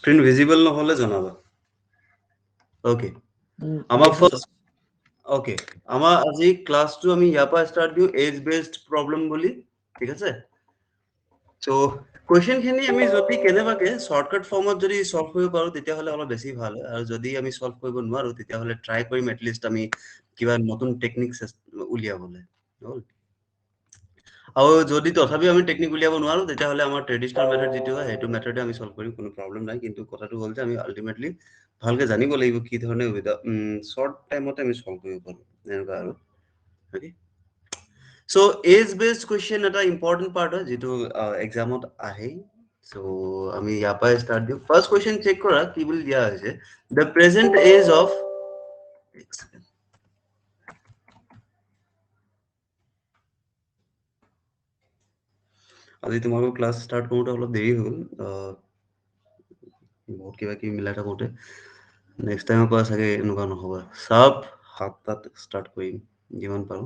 Screen visible নহলে জনাবা okay আমাৰ দেখিছো first okay আমাৰ আজি ক্লাসটো আমি ইয়াৰ পৰা স্টার্ট দিও এজ বেসড প্রবলেম বুলি ঠিক আছে সো কোয়েশ্চন খিনি আমি যদি কেনেবাকে শর্টকাট ফর্মত যদি সলভ কৰিব পাৰো তেতিয়া হলে অলপ বেছি ভাল হয় আৰু যদি আমি সলভ কৰিব নোৱাৰো তেতিয়া হলে ট্ৰাই কৰিম এট লিস্ট আমি কিবা নতুন টেকনিক উলিয়াবলে হ'ল আৰু যদি তথাপি আমি টেকনিক উলিয়াব নোৱাৰো তেতিয়া হলে আমাৰ ট্ৰেডিশনাল মেথড যেটো হয় হেতু মেথডে আমি সলভ কৰিম কোনো প্ৰবলেম নাই কিন্তু কথাটো হ'ল যে আমি আলটিমেটলি ভালকে জানিব লাগিব কি ধৰণে শৰ্ট টাইমতে আমি সলভ কৰিব পাৰো এনেকুৱা আৰু okay so age based question এটা ইম্পৰ্টেন্ট পাৰ্ট হয় যেটো এক্সামত আহে সো আমি ইয়াৰ পৰা স্টাৰ্ট দিও ফাৰ্স্ট কোয়েশ্চন চেক কৰা কি বুলি দিয়া হৈছে দ্য প্ৰেজেন্ট এজ অফ আজি তোমালোকৰ ক্লাস স্টাৰ্ট কৰোতে অলপ দেৰি হ'ল বহুত কিবা কি মিলাই থাকোতে নেক্সট টাইমৰ পৰা চাগে এনেকুৱা নহ'ব সাপ 7টাত স্টাৰ্ট কৰিম যিমান পাৰো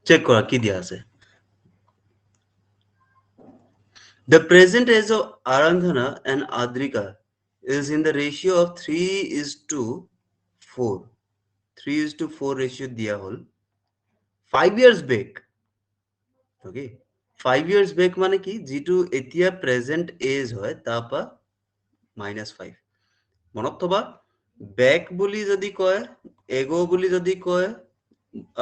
চেক কৰা কি দিয়া আছে The present age of Arandhana and Adrika is in the ratio of 3:4. 3:4 ratio দিয়া হল 5 years back. Okay. 5 years back মানে কি যেটো এতিয়া present age হয় তাপা -5. মনত থবা back বুলি যদি কয় ago বুলি যদি কয়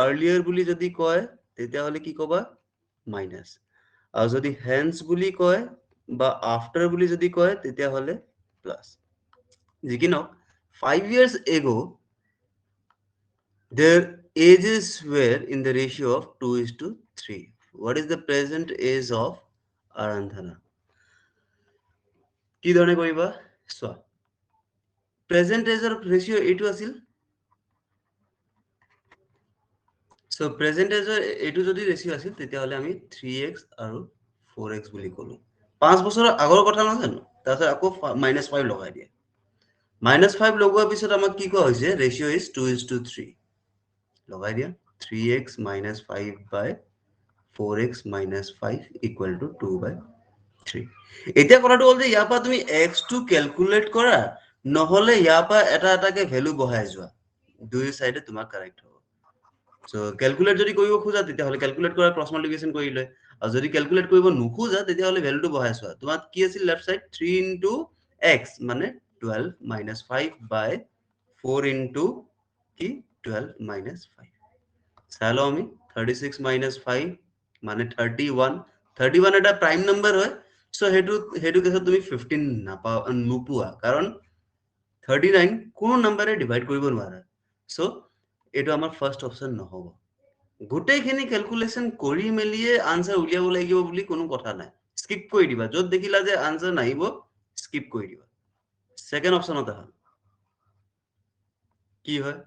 earlier বুলি যদি কয় তেতিয়া হলে কি কবা minus. আৰু যদি hence বুলি কয় বা after বুলি যদি কয় তেতিয়া হলে plus যিকি নহওক 5 years ago their ages were in the ratio of 2:3 what is the present age of Arandhana কি ধৰণে কৰিবা চোৱা present age of ratio এইটো আছিল so present age এইটো যদি ৰেশিও আছিল তেতিয়া হলে আমি 3x আৰু 4x বুলি কলো 5 বছৰৰ আগৰ কথা নহয় জানো তাৰপিছত আকৌ -5 লগাই দিয়ে -5 লগোৱাৰ পিছত আমাক কি কোৱা হৈছে ৰেশিও ইজ 2:3 লগাই দিয়া 3x - 5 by 4x - 5 equal to 2/3 এতিয়া কথাটো হ'ল যে ইয়াৰ পৰা তুমি x টো ক্যালকুলেট কৰা নহলে ইয়াৰ পৰা এটা এটাকে ভ্যালু বহাই যোৱা দুই সাইডে তোমাৰ কাৰেক্ট হ'ব সো ক্যালকুলেট যদি কৰিব খোজা তেতিয়া হলে ক্যালকুলেট কৰা ক্ৰস মাল্টিপ্লিকেশন কৰিলে আৰু যদি ক্যালকুলেট কৰিব নোখোজা তেতিয়া হলে ভ্যালুটো বহাই চোৱা তোমাৰ কি আছিল লেফট সাইড 3 into x মানে 12 minus 5 by 4 into কি 12 minus 5 চালো আমি 36 minus 5 মানে 31 31 এটা প্ৰাইম নাম্বাৰ হয় সো হেতু কেছত তুমি 15 নোপোৱা কাৰণ 39 কোনো নাম্বাৰে ডিভাইড কৰিব নোৱাৰা সো এটো আমাৰ ফাৰ্স্ট অপশন নহব গোটেইখিনি ক্যালকুলেশন কৰি মেলিয়ে আনসাৰ উলিয়াব লাগিব বুলি কোনো কথা নাই স্কিপ কৰি দিবা যত দেখিলা যে আনসাৰ নাহিব স্কিপ কৰি দিবা সেকেন্ড অপশনত আহা কি হয়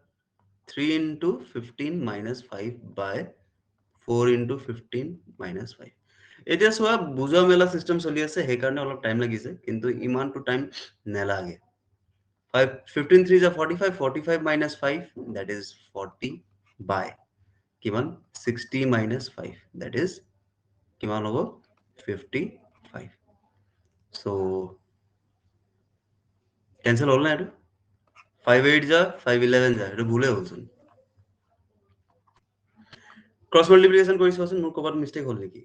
3 into 15 minus 5 by 4 into 15 minus 5 এতিয়া চোৱা বুজা মেলা সিস্টেম চলি আছে সেই কাৰণে অলপ টাইম লাগিছে কিন্তু ইমান টু টাইম নেলাগে 15 3 is 45 45 minus 5 that is 40 by কিমান 60 minus 5 that is কিমান হ'ব 55 so cancel হ'ল না এটো 5 8 যা 5 11 যা এটো ভুলে হ'লচোন ক্রস মাল্টিপ্লিকেশন কৰি চোৱাচোন মোৰ কবাত মিস্টেক হ'ল নেকি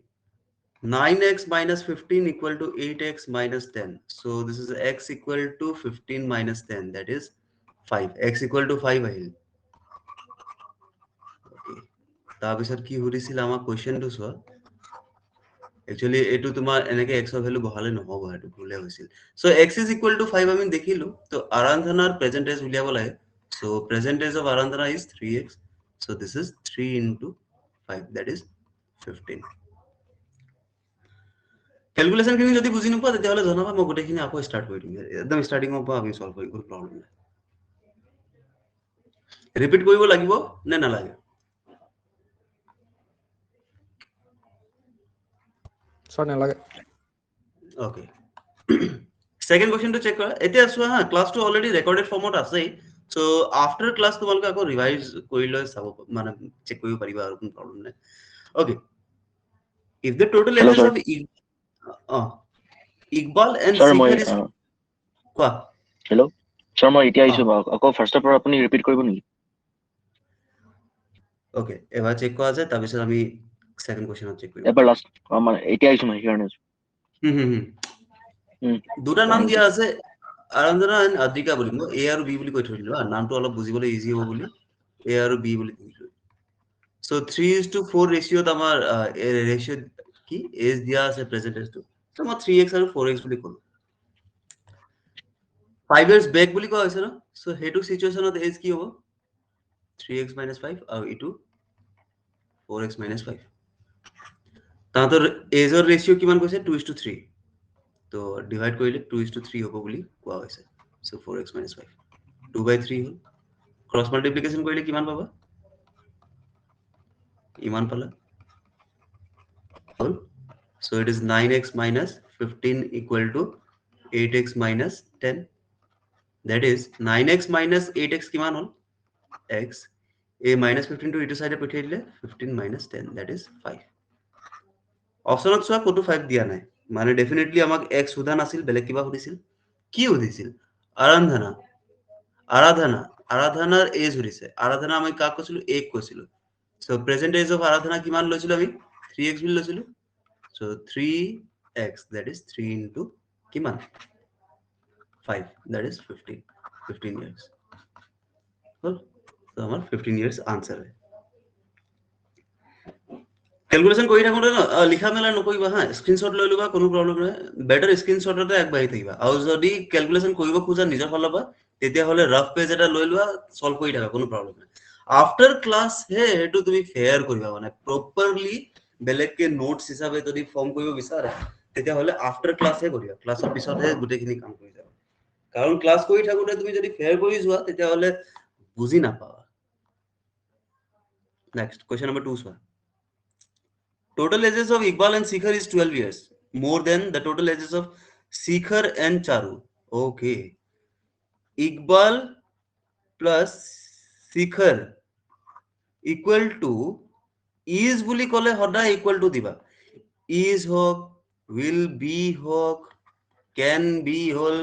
9x minus 15 equal to 8x minus 10 so this is x equal to 15 minus 10 that is 5 x equal to 5 আহিল okay তাৰপিছত কি সুধিছিল আমাৰ কোৱেশ্চনটো চোৱা একচুয়ালি এটো তোমাৰ এনেকে x ৰ ভ্যালু বহালে নহব এটো ভুলে হৈছিল so x is equal to 5 আমি দেখিলো তো আৰাধনাৰ প্ৰেজেন্ট এজ উলিয়াব লাগে সো প্ৰেজেন্ট এজ অফ আৰাধনা is 3x so this is 3 into 5 that is 15 calculation খিনি যদি বুজি নোপোৱা তেতিয়া হলে জনাবা মই গোটেইখিনি আকৌ স্টাৰ্ট কৰি দিম একদম স্টাৰ্টিংৰ পৰা আমি সলভ কৰি কোনো প্ৰবলেম নাই ৰিপিট কৰিব লাগিব নে নালাগে সৰ নালাগে okay সেকেন্ড কোশ্চেনটো চেক কৰা এতিয়া চোৱা হা ক্লাছটো অলৰেডি ৰেকৰ্ডেড ফৰ্মত আছেই সো আফটাৰ ক্লাছ তোমালোকে আকৌ ৰিভাইজ কৰি লৈ চাব মানে চেক কৰিব পাৰিবা আৰু কোনো প্ৰব্লেম নাই okay if the total Hello, ages sir. Of Iqbal and Sir, Shikhar is কোৱা hello. Sir, মই এতিয়া অ আহিছো বাৰু আকৌ ফাৰ্ষ্টৰ পৰা আপুনি ৰিপিট কৰিব নেকি? ওকে এবাৰ চেক কৰা যায় তাৰপিছত আমি সেকেন্ড কোশ্চেনত চেক কৰিম এবাৰ লাষ্ট মানে এতিয়া আহিছো মই সেইকাৰণে দুটা নাম থেংক দিয়া ইউ আছে আৰঞ্জনা এণ্ড আদ্ৰিকা বুলি মই এ আৰু বি বুলি কৈ থৈ দিলো নামটো অলপ বুজিবলৈ ইজি হ'ব বুলি এ আৰু বি বুলি দিলো সো 3:4 ৰেচিঅ'ত আমাৰ ৰেচিঅ' কি এজ দিয়া আছে প্ৰেজেন্টেজটো সো মই 3x আৰু 4x বুলি ক'লো 5 years back বুলি কোৱা হৈছে ন সো হেতু সিচুৱেশনত এজ কি হ'ব 3x - 5 আৰু ইটো 4x - 5 তাহাঁতৰ এজৰ ৰেচিঅ' কিমান কৈছে 2:3 তো ডিভাইড কৰিলে 2:3 হ'ব বুলি কোৱা হৈছে সো 4x - 5 2/3 হ'ল ক্ৰছ মাল্টিপ্লিকেশ্যন কৰিলে কিমান পাবা ইমান পালা হ'ল so it is 9x minus 15 equal to 8x minus 10 that is 9x minus 8x কিমান হ'ল x a minus 15 to ইটো সাইডে পঠিয়াই দিলে 15 minus 10 that is 5 অপশনত চোৱা কতো 5 দিয়া নাই মানে ডেফিনেটলি আমাক x সোধা নাছিল বেলেগ কিবা সুধিছিল কি সুধিছিল আৰাধনা আৰাধনা আৰাধনাৰ এজ সুধিছে আৰাধনা আমি কাক কৈছিলো এক কৈছিলো সো প্ৰেজেন্ট এজ অফ আৰাধনা কিমান লৈছিলো আমি 3x বুলি লৈছিলো so 3x that is 3 into কিমান 5 that is 15 years হ'ল সো আমাৰ 15 years answer হয় ক্যালকুলেশন কৰি থাকোতে ন লিখা মেলা নকৰিবা হা স্ক্ৰিনশ্বট লৈ লবা কোনো প্ৰব্লেম নাই বেটাৰ স্ক্ৰিনশ্বটতে আগবাঢ়ি থাকিবা আৰু যদি ক্যালকুলেশন কৰিব খোজা নিজৰ ফালৰ পৰা তেতিয়া হলে ৰাফ পেজ এটা লৈ লোৱা সলভ কৰি থাকা কোনো প্ৰব্লেম নাই আফটাৰ ক্লাছ হে হেতু তুমি ফেয়াৰ কৰিবা মানে প্ৰপাৰলি বেলেগকে নোটস হিচাপে যদি ফৰ্ম কৰিব বিচাৰা তেতিয়া হলে আফটাৰ ক্লাছ হে কৰিবা ক্লাছৰ পিছতহে গোটেইখিনি কাম কৰি যাবা কাৰণ ক্লাছ কৰি থাকোতে তুমি যদি ফেয়াৰ কৰি যোৱা তেতিয়া হলে বুজি নাপাবা নেক্সট কোৱেশ্চন নম্বৰ 2 চোৱা Total ages of Iqbal and Shikhar is 12 years, more than the total ages of Shikhar and Charu. Okay. Iqbal plus Shikhar equal to is বুলি কলে সদায় equal to দিবা is হওক will be হওক can হল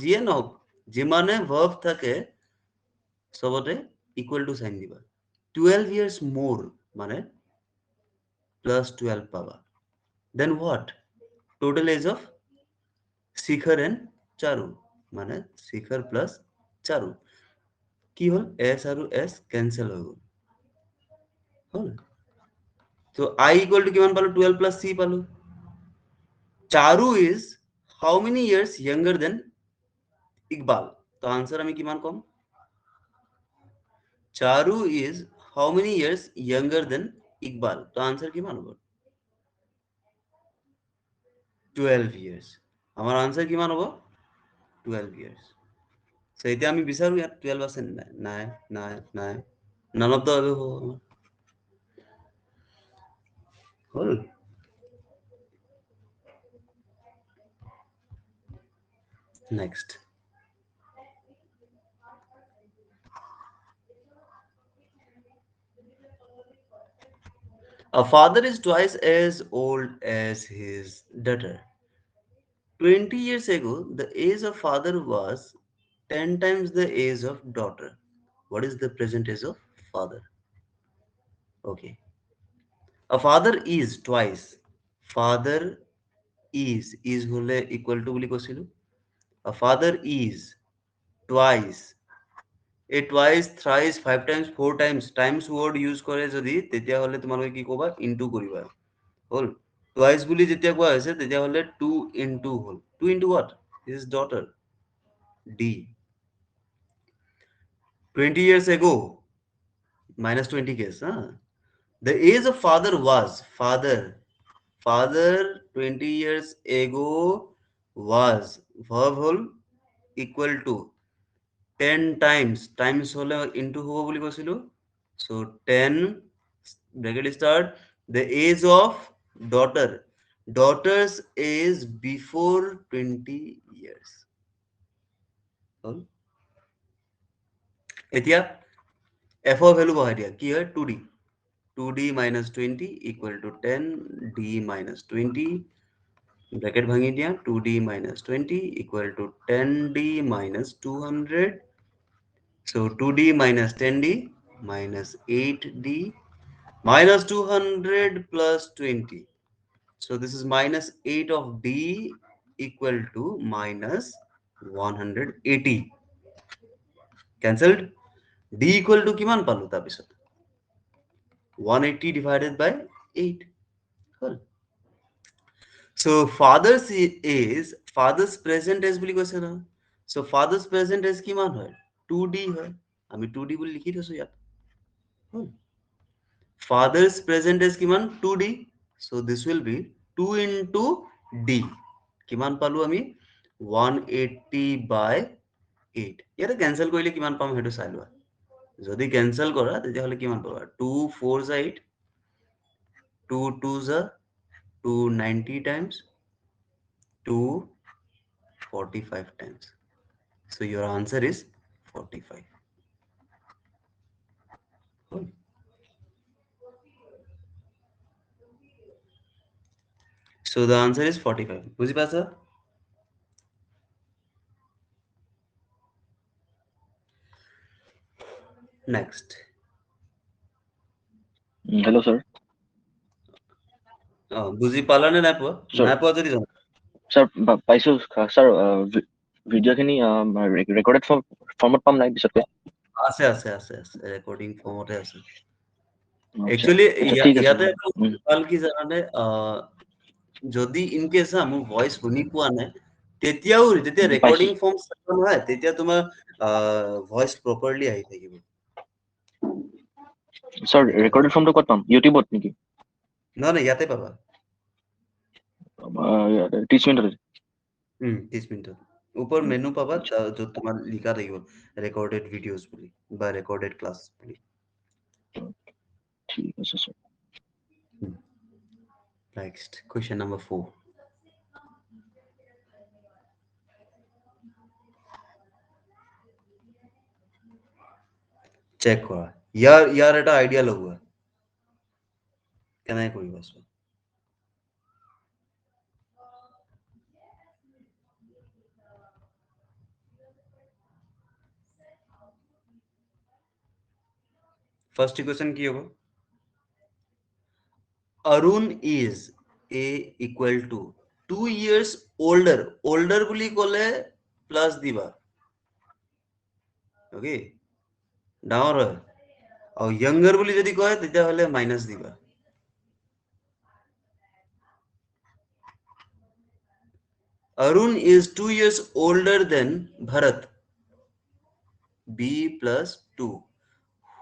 যিয়ে নহওক যিমানে verb থাকে সবতে equal to sign দিবা 12 years more মানে plus 12 পাবা then what total age of Shikhar and Charu মানে Shikhar plus Charu কি হল s আৰু s cancel হৈ গল হল so I equal to কিমান পালো 12 plus c পালো Charu is how many years younger than Iqbal তো আনসার আমি কিমান কম Charu is how many years younger than Iqbal তো আনসার কিমান হবে 12 years আমার আনসার কিমান হবে 12 years so এতিয়া আমি বিচাৰো ইয়াত 12 আছে নাই নাই নাই নাই none of the above হ'ব হল next a father is twice as old as his daughter 20 years ago the age of father was 10 times the age of daughter what is the present age of father okay a father is twice father is হলে equal to বুলি কৈছিলো a father is twice এই twice thrice 5 times 4 times times word use কৰে যদি তেতিয়া হলে তোমালোকে কি কবা into কৰিবা হল twice বুলি যেতিয়া কোৱা হৈছে তেতিয়া হলে 2 into hall 2 into what his daughter d 20 years ago minus 20 case huh? The age of father was father 20 years ago was verb whole equal to 10 times হলে into হব বুলি কৈছিলো so 10 bracket start the age of daughter's age before 20 years. হ'ল এতিয়া f ৰ value বহাই দিয়া কি হয় 2d 2d minus 20 equal to 10 d minus 20 bracket ভাঙি দিয়া 2d minus 20 equal to 10d minus 200. So 2d minus 10d minus 8d minus 200 plus 20. So this is minus 8 of d equal to minus 180. Cancelled. D equal to কিমান পালো তাৰপিছত 180 divided by 8. Cool. So father's present age বুলি কৈছে নহয় so father's present age কিমান হয় 2d হয় আমি 2d বুলি লিখি থৈছো ইয়াত father's present age কিমান 2d so this will be 2 into d কিমান পালো আমি 180 by 8 ইয়াতে ক্যান্সেল কৰিলে কিমান পাম হেতু চাই লোৱা যদি ক্যান্সেল কৰা তেতিয়াহলে কিমান পাবা 2 4 8 2 2 290 times 245 times. So your answer is 45. Cool. So the answer is 45. বুঝি পাইছা? Next. Hello, sir. বুঝি পালা নে নাই পোৱা? Sir. নাই পোৱা যদি জানা। Sir, পাইছো sir, ভিডিঅ' খিনি ৰেকৰ্ডেড ফৰ্মত পাম নাই পিছতকে আছে আছে আছে আছে ৰেকৰ্ডিং ফৰ্মতে আছে আচ্ছা, একচুয়ালি ঠিক আছে। ইয়াতে ভাল কি জানানে যদি ইন কেস মোৰ ভয়েস শুনি পোৱা নাই তেতিয়াও যেতিয়া ৰেকৰ্ডিং ফৰ্ম চাবা নহয় তেতিয়া তোমাৰ ভয়েস প্ৰপাৰলি আহি থাকিব স্যাৰ ৰেকৰ্ডেড ফৰ্মটো ক'ত পাম ইউটিউবত নেকি নহয় ইয়াতে পাবা 30 মিনিটত 30 মিনিটত উপর মেনু পাবা য'ত তোমাৰ লিখা থাকিব ৰেকৰ্ডেড ভিডিঅ'জ বুলি বা ৰেকৰ্ডেড ক্লাছ বুলি ঠিক আছে sir next question number 4 check কৰা ইয়াৰ এটা আইডিয়া লগোৱা কেনেকৈ কৰিবা চোৱা ফার্স্ট ইকুয়েশন কি হবে Arun is a equal to 2 years older বুলি কলে প্লাস দিবা ওকে ডাঙৰ হয় আৰু younger বুলি যদি কয় তেতিয়া হলে মাইনাস দিবা Arun is 2 years older than Bharat b plus 2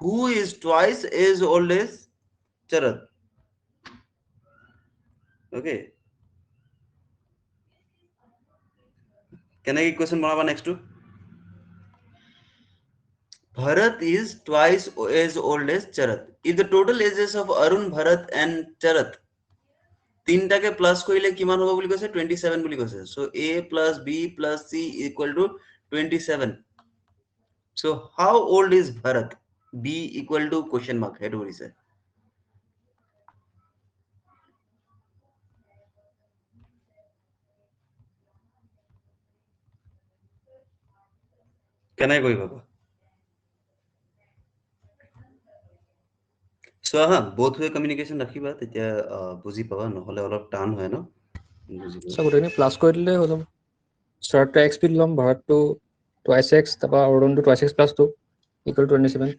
who is twice as old as Charat okay কেনেকৈ ইকুয়েশন বনাবা next Bharat is twice as old as Charat. If the total ages of Arun, Bharat and Charat তিনটাকে plus কৰিলে কিমান হ'ব বুলি কৈছে 27 বুলি কৈছে so a plus b plus c equal to 27 so how old is Bharat b equal to question mark হেতু কৰিছে কেনে কৰিব পাবা so হা both way communication ৰাখিবা তেতিয়া বুজি পাবা নহলে অলপ টান হয় ন বুজিবা সব গোটেইখিনি প্লাস কৰি দিলে হৈ যাব স্টাৰটো x পি ল'ম ভাৰতটো টুৱাইচ x তাৰপৰা অৰুণটো twice x plus 2 equal to 27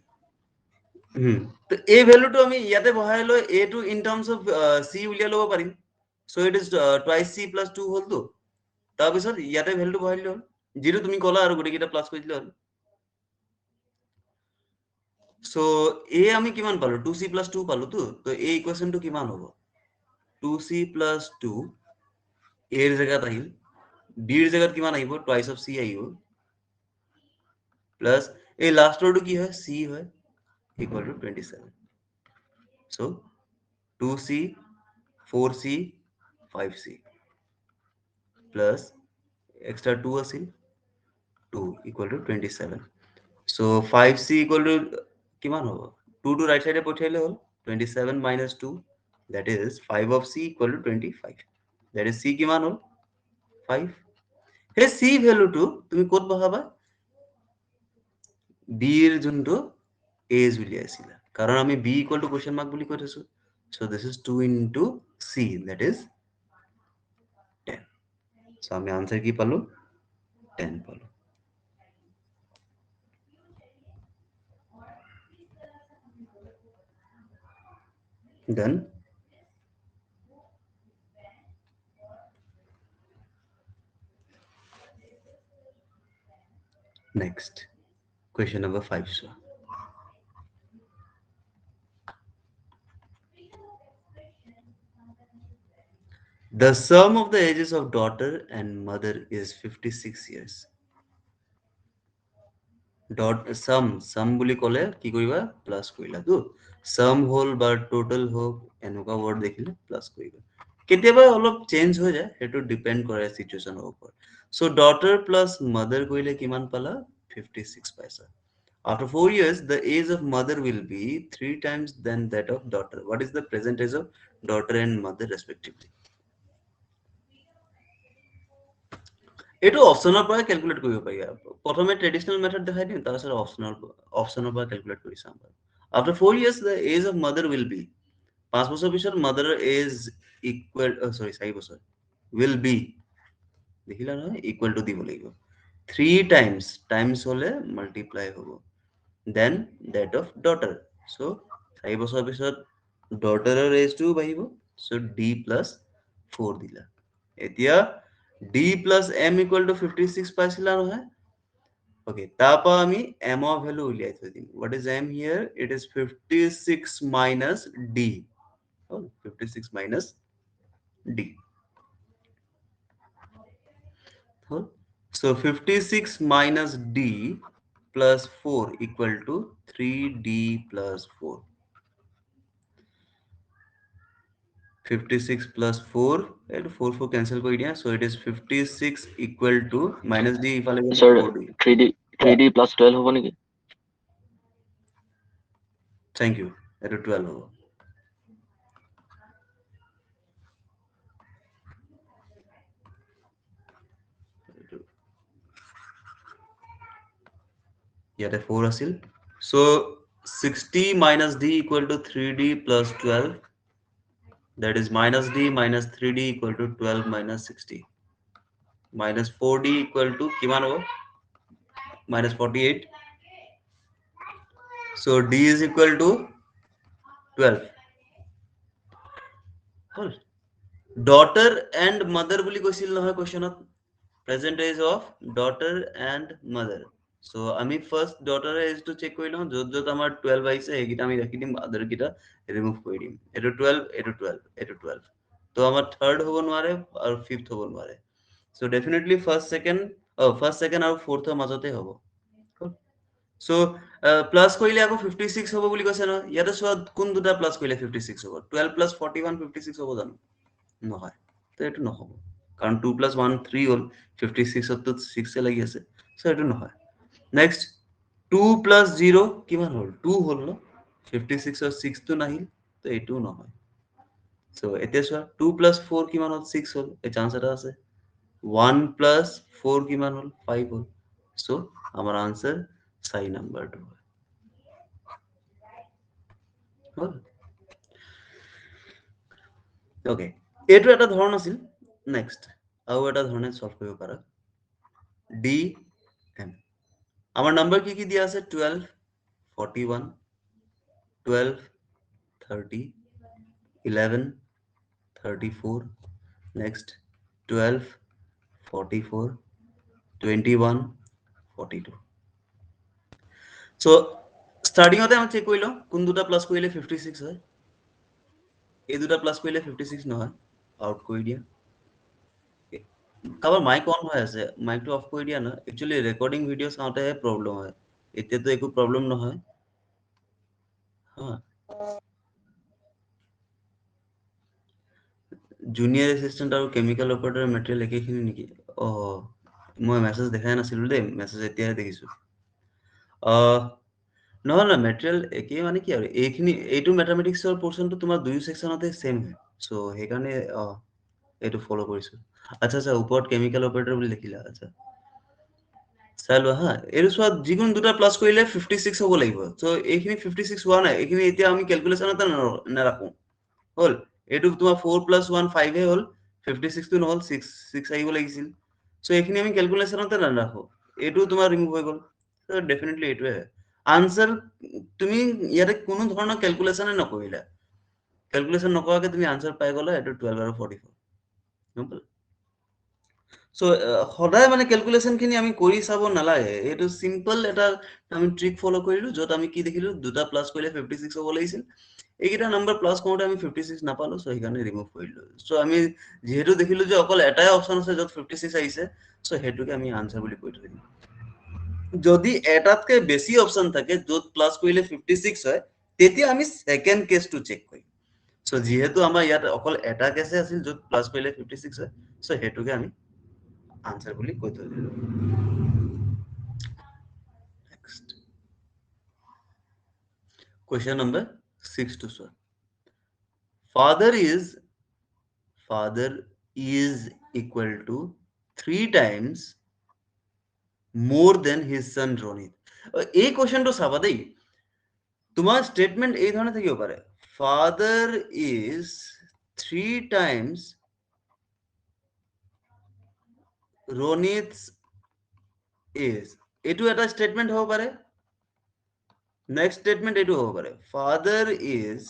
তো এই ভ্যালুটো আমি ইয়াতে বহাই লৈ a টো ইন টার্মস অফ c উলিয়াই ল'ব পাৰিম so it is twice c plus 2 হ'ল তো তাৰপিছত ইয়াতে ভ্যালুটো বহাই দিলে হ'ল যিটো তুমি ক'লা আৰু গোটেইকেইটা প্লাস কৰি দিলে হ'ল so a আমি কিমান পালো 2c plus 2 পালো তো এই ইকুয়েশনটো কিমান হ'ব 2c plus 2 a এর জায়গাত আহিল b এর জায়গাত কিমান আহিব twice of c আহিব প্লাস এই লাস্টৰটো কি হয় c হয় equal to 27 so 2c 4c 5c plus extra 2 আছিল 2 equal to 27 so 5c equal to কিমান হ'ব 2 to right side এ পঠিয়াইলে হ'ল 27 minus 2 that is 5 of c equal to 25 that is c কিমান হ'ল 5 সেই c value টো তুমি ক'ত বহাবা b এর যোনটো as উলিয়াইছিলা কারণ আমি b equal to question mark বুলি কৈ থৈছো so this is 2 into c that is 10 so আমি answer কি পালো 10 পালো done next question number 5 so the sum of the ages of daughter and mother is 56 years sum বুলি কলে কি কৰিবা প্লাস কৰিলা তো sum হল বা total হোক এনেকুৱা word দেখিলে প্লাস কৰিবা কেতিয়াবা অলপ চেঞ্জ হৈ যায় সেইটো ডিপেন্ড কৰে সিচুৱেচনৰ ওপৰত সো daughter plus mother কৰিলে কিমান পালা 56 পাইছা after 4 years the age of mother will be 3 times than that of daughter what is the present age of daughter and mother respectively এটো অপশনৰ পৰা ক্যালকুলেট কৰিব পাৰি প্ৰথমে ট্ৰেডিশনাল মেথড দেখাই দিম তাৰপিছত অপশনৰ পৰা ক্যালকুলেট কৰি চাম after 4 years the age of mother will be 5 বছৰ পিছত mother is equal sorry 4 বছৰ will be দেখিলা নহয় equal to দিব লাগিব 3 times হলে multiply হ'ব then that of daughter so 4 বছৰ পিছত daughter ৰ age টো বাঢ়িব so d plus 4 দিলা এতিয়া d plus m equal to 56 পাইছিলা নহয় okay তাৰপা আমি m ৰ ভ্যালু উলিয়াই থৈ দিম what is m here it is 56 minus d oh 56 minus d oh so 56 minus d plus 4 equal to 3d plus 4 56 plus 4 and 4 cancel koi dia so it is 56 equal to minus d ifale Sir, 4d 3D plus 12 hobo niki? thank you at 12 hobo yate 4 asil so 60 minus d equal to 3d plus 12 that is minus d minus 3d equal to 12 minus 60 minus 4d equal to kiman hobo minus 48 so d is equal to 12 cool daughter and mother বুলি কৈছিল নহয় কোৱেশ্চনত present age of daughter and mother so আমি first daughter age to check কৰি লওঁ যত যত আমাৰ 12 আহিছে এইকিটা আমি ৰাখি দিম other কিটা remove কৰি দিম এটো 12 এটো 12 এটো 12 তো আমাৰ third হ'ব নোৱাৰে আৰু fifth হ'ব নোৱাৰে so definitely first second আৰু fourth ৰ মাজতে হ'ব so plus কৰিলে আকৌ 56 হ'ব বুলি কৈছে ন ইয়াতে চোৱা কোন দুটা plus কৰিলে 56 হ'ব 12 plus 41 56 হ'ব জানো নহয় তো এটো নহব কাৰণ 2 plus 1 3 হল 56 তো 6 এ লাগি আছে সো এটো নহয় নেক্সট 2 plus 0 কিমান হল 2 হল ন 56 ৰ 6 তো নাহিল তো এটো নহয় সো এতিয়া চোৱা 2 plus 4 কিমান হল 6 হল এই চান্স এটা আছে 1 plus 4 কিমান হল 5 হল সো আমাৰ আনসাৰ 4 নাম্বাৰটো হয় ওকে এটো এটা ধৰণ আছিল নেক্সট আৰু এটা ধৰণে সলভ কৰিব পাৰা d m আমাৰ নাম্বার কি কি দিয়া আছে 12 41 12 30 11 34 next 12 44 21 42 so starting হতে আমি চেক কৰি লওঁ কোন দুটা প্লাস কৰিলে 56 হয় এই দুটা প্লাস কৰিলে 56 নহয় আউট কৰি দিয়া কাৰোবাৰ মাইক অন হৈ আছে মাইকটো অফ কৰি দিয়া না একচুয়ালি ৰেকৰ্ডিং ভিডিও চাওঁতেহে প্ৰবলেম হয় এতিয়াতো একো প্ৰবলেম নহয় হা জুনিয়ৰ এসিস্ট্যান্ট আৰু কেমিক্যাল অপাৰেটৰ মেটেৰিয়েল একেখিনি নেকি মই মেছেজ দেখাই নাছিলো দেই, মেছেজ এতিয়াহে দেখিছো। নহয় নহয়, মেটেৰিয়েল একেই মানে কি আৰু এইখিনি, এইটো মেথামেটিক্সৰ পোৰ্চনটো তোমাৰ দুই সেকশনতে সেম হয়, সো সেইকাৰণে এইটো ফলো কৰিছো। আচ্ছা আচ্ছা, ওপৰত কেমিকেল অপাৰেটৰ বুলি লিখিলা, আচ্ছা চাই লোৱা হা। এইটো চোৱা, যিকোনো দুটা প্লাস কৰিলে 56 হ'ব লাগিব। সো এইখিনি 56 হোৱা নাই, এইখিনি এতিয়া আমি ক্যালকুলেশনতে নাৰাখো। হল, এইটো তোমাৰ 4 + 1 5 হে হল, 56 টো নহল, 6 আহিব লাগিছিল। সো এইখিনি আমি ক্যালকুলেশনতে নাৰাখো, এইটো তোমাৰ ৰিমুভ হৈ গল। সো ডেফিনেটলি এইটোৱে হয় আনসাৰ। তুমি ইয়াতে কোনো ধৰণৰ ক্যালকুলেশনে নকৰিলা, ক্যালকুলেশন নকৰাকে তুমি আনসাৰ পাই গলা, এইটো 12 আৰু 44। সিম্পল। সো সদায় মানে ক্যালকুলেশন খিনি আমি কৰি চাব নালাগে, এইটো সিম্পল এটা আমি ট্ৰিক ফলো কৰিলো, যত আমি কি দেখিলো, দুটা প্লাস কৰিলে 56 হ'ব লাগিছিল। এইকেইটা নাম্বাৰ প্লাস কৰোঁতে আমি 56 নাপালো, সো সেইকাৰণে ৰিমুভ কৰিলো। সো আমি যেহেতু দেখিলো যে অকল এটাই অপশন আছে যত 56 আহিছে, সো হেতুকে আমি আনসার বুলি কৈ থৈ দিম। যদি এটাতকে বেছি অপশন থাকে যত প্লাস কৰিলে 56 হয়, তেতিয়া আমি সেকেন্ড কেসটো চেক কৰিম। সো যেহেতু আমাৰ ইয়াত অকল এটা কেসে আছিল যত প্লাস কৰিলে 56 হয়, সো হেতুকে আমি আনসার বুলি কৈ থৈ দিলো। Next question number 6 to solve. Father is equal to 3 times more than his son Ronit. এই কোশ্চেনটো চাবা দেই, তোমার স্টেটমেন্ট এই ধরনের থাকিব পারে, father is 3 Times Ronit's is, এইটো এটা স্টেটমেন্ট হ'ব পাৰে। নেক্সট স্টেটমেন্ট এইটো হ'ব পাৰে, father is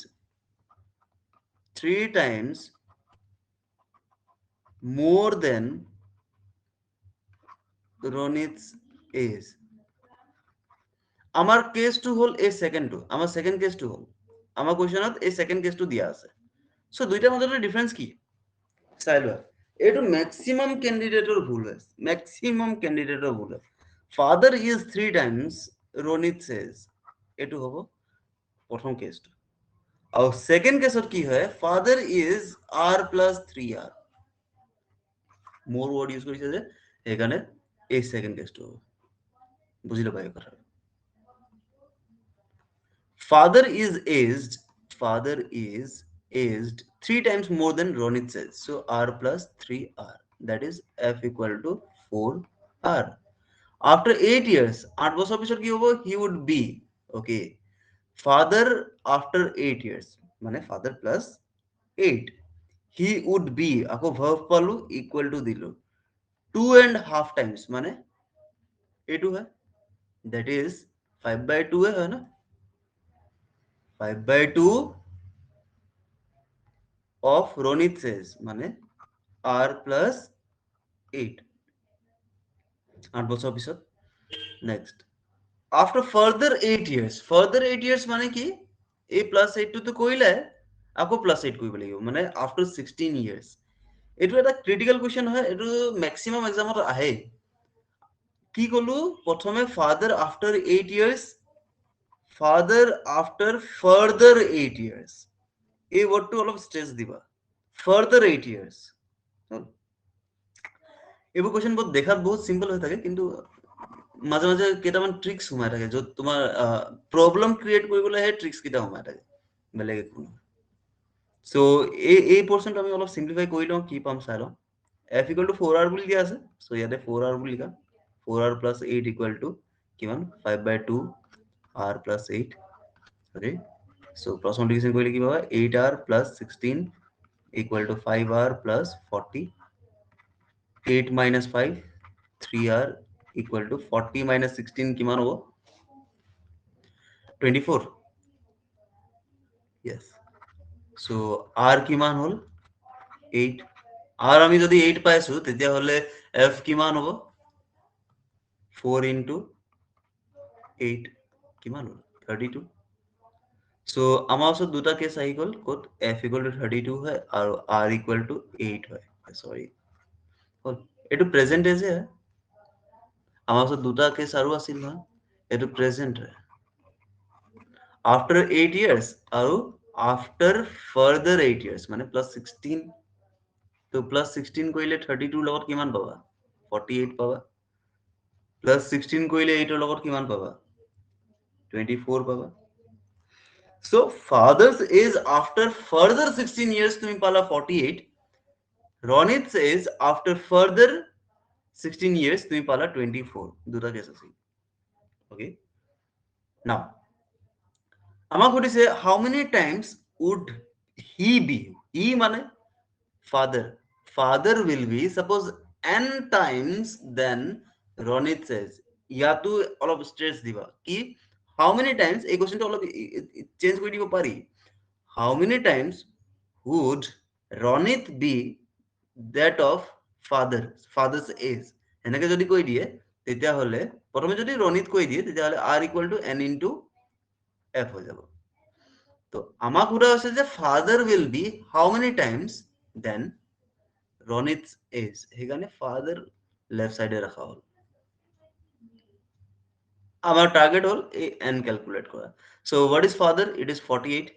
3 Times more than Ronit's is। আমার কেসটো হল এই সেকেন্ডটো, আমার সেকেন্ড কেসটো হল, আমার কোশ্চেনত এই সেকেন্ড কেসটো দিয়া আছে। সো দুইটার মধ্যে ডিফারেন্স কি চাই লোৱা। এইটো ম্যাক্সিমাম ক্যান্ডিডেটৰ ভুল হয়, ম্যাক্সিমাম ক্যান্ডিডেটৰ ভুল হয়। Father is 3 Times Ronit says, এইটো হ'ব প্ৰথম কেসটো। আৰু সেকেন্ড কেসত কি হয়, ফাদাৰ ইজ r + 3r, মোৰ ওয়াৰ্ড ইউজ কৰিছে যে সেইকাৰণে এই সেকেন্ড কেসটো হ'ব। বুঝিলা পাই কথা। Father is aged 3 times more than Ronit says. So r + 3r, that is f equal to 4r. After 8 years, 8 বছর পিছত কি হবো, he would be, okay, father after 8 years, মানে father plus 8, he would be, আকৌ verb পালো, equal to দিলো 2.5 times, মানে এইটো হয়, that is 5/2 হয় না, 5/2 of Ronit says, মানে r plus 8, 8 বছর পিছত। Next, after further 8 years, further 8 years মানে কি, এই plus 8 টো কৰিলে আকৌ plus 8 কৰিব লাগিব, মানে after 16 years। এইটো এটা ক্ৰিটিক্যাল কোশ্চেন হয়, এইটো ম্যাক্সিমাম এক্সামত আহে। কি কলো প্ৰথমে, father after 8 years, father after further 8 years, এই ওয়ার্ডটো অলপ স্ট্রেস দিবা, further 8 years। এইবোৰ কোশ্চেন বহুত দেখাত বহুত সিম্পল হৈ থাকে, কিন্তু মাঝে মাঝে কেইটামান ট্ৰিক্স সোমাই থাকে, য'ত তোমাৰ প্ৰব্লেম ক্ৰিয়েট কৰিবলৈ সেই ট্ৰিক্স কেইটা সোমাই থাকে, বেলেগ একো নহয়। সো এই পোৰ্শনটো আমি অলপ সিম্পলিফাই কৰি লওঁ, কি পাম চাই লওঁ। f equal to 4r বুলি দিয়া আছে, সো ইয়াতে 4r বুলি লিখা, 4r plus 8 equal to কিমান, 5/2 r plus 8, okay। সো প্রথম ডিভিশন কৰিলে কি পাবা, 8r plus 16 equal to 5r plus 40, 8 minus 5, 3r equal to 40 minus 16 কিমান হ'ব, 24, yes। সো r কিমান হল, 8, আর আমি যদি 8 পাইছো, তেতিয়া হলে f কিমান হ'ব, 4 into 8 কিমান হল, 32। সো আমাৰ ওচৰত দুটা কেস আহি গল, কত f equal to 32 হয় আৰু r equal to 8 হয়, সৰি হল, এইটো প্ৰেজেন্ট এজে হয়। আমাৰ ওচৰত দুটা কেস আৰু আছিল নহয়, এইটো প্ৰেজেন্ট হয়। after 8 years আৰু after further 8 years, মানে plus 16, তো plus 16 কৰিলে 32 লগত কিমান পাবা, 48 পাবা। প্লাস 16 কৰিলে 8 ৰ লগত কিমান পাবা 24 পাবা so father's age after further 16 years তুমি পালা 48 Ronit's age after further 16 years তুমি পালা 24 দুটা কেস আছে okay now আমাক সুধিছে how many times would he be he মানে father will be suppose n times then Ronit's age ইয়াতো অলপ স্ট্রেস দিবা কি how many times এই কোশ্চেনটা অলপ চেঞ্জ কৰি দিব পাৰি how many times would Ronit be that of father's age এনেকে যদি কৈ দিয়ে তেতিয়া হলে প্ৰথমে যদি Ronit কৈ দিয়ে তেতিয়া হলে r equal to n into f হৈ যাব তো আমাক সুধা আছে যে father will be how many times then Ronit's age সেইকাৰণে father left side এ রাখা হল আমার টার্গেট হল এই n ক্যালকুলেট করা so what is father it is 48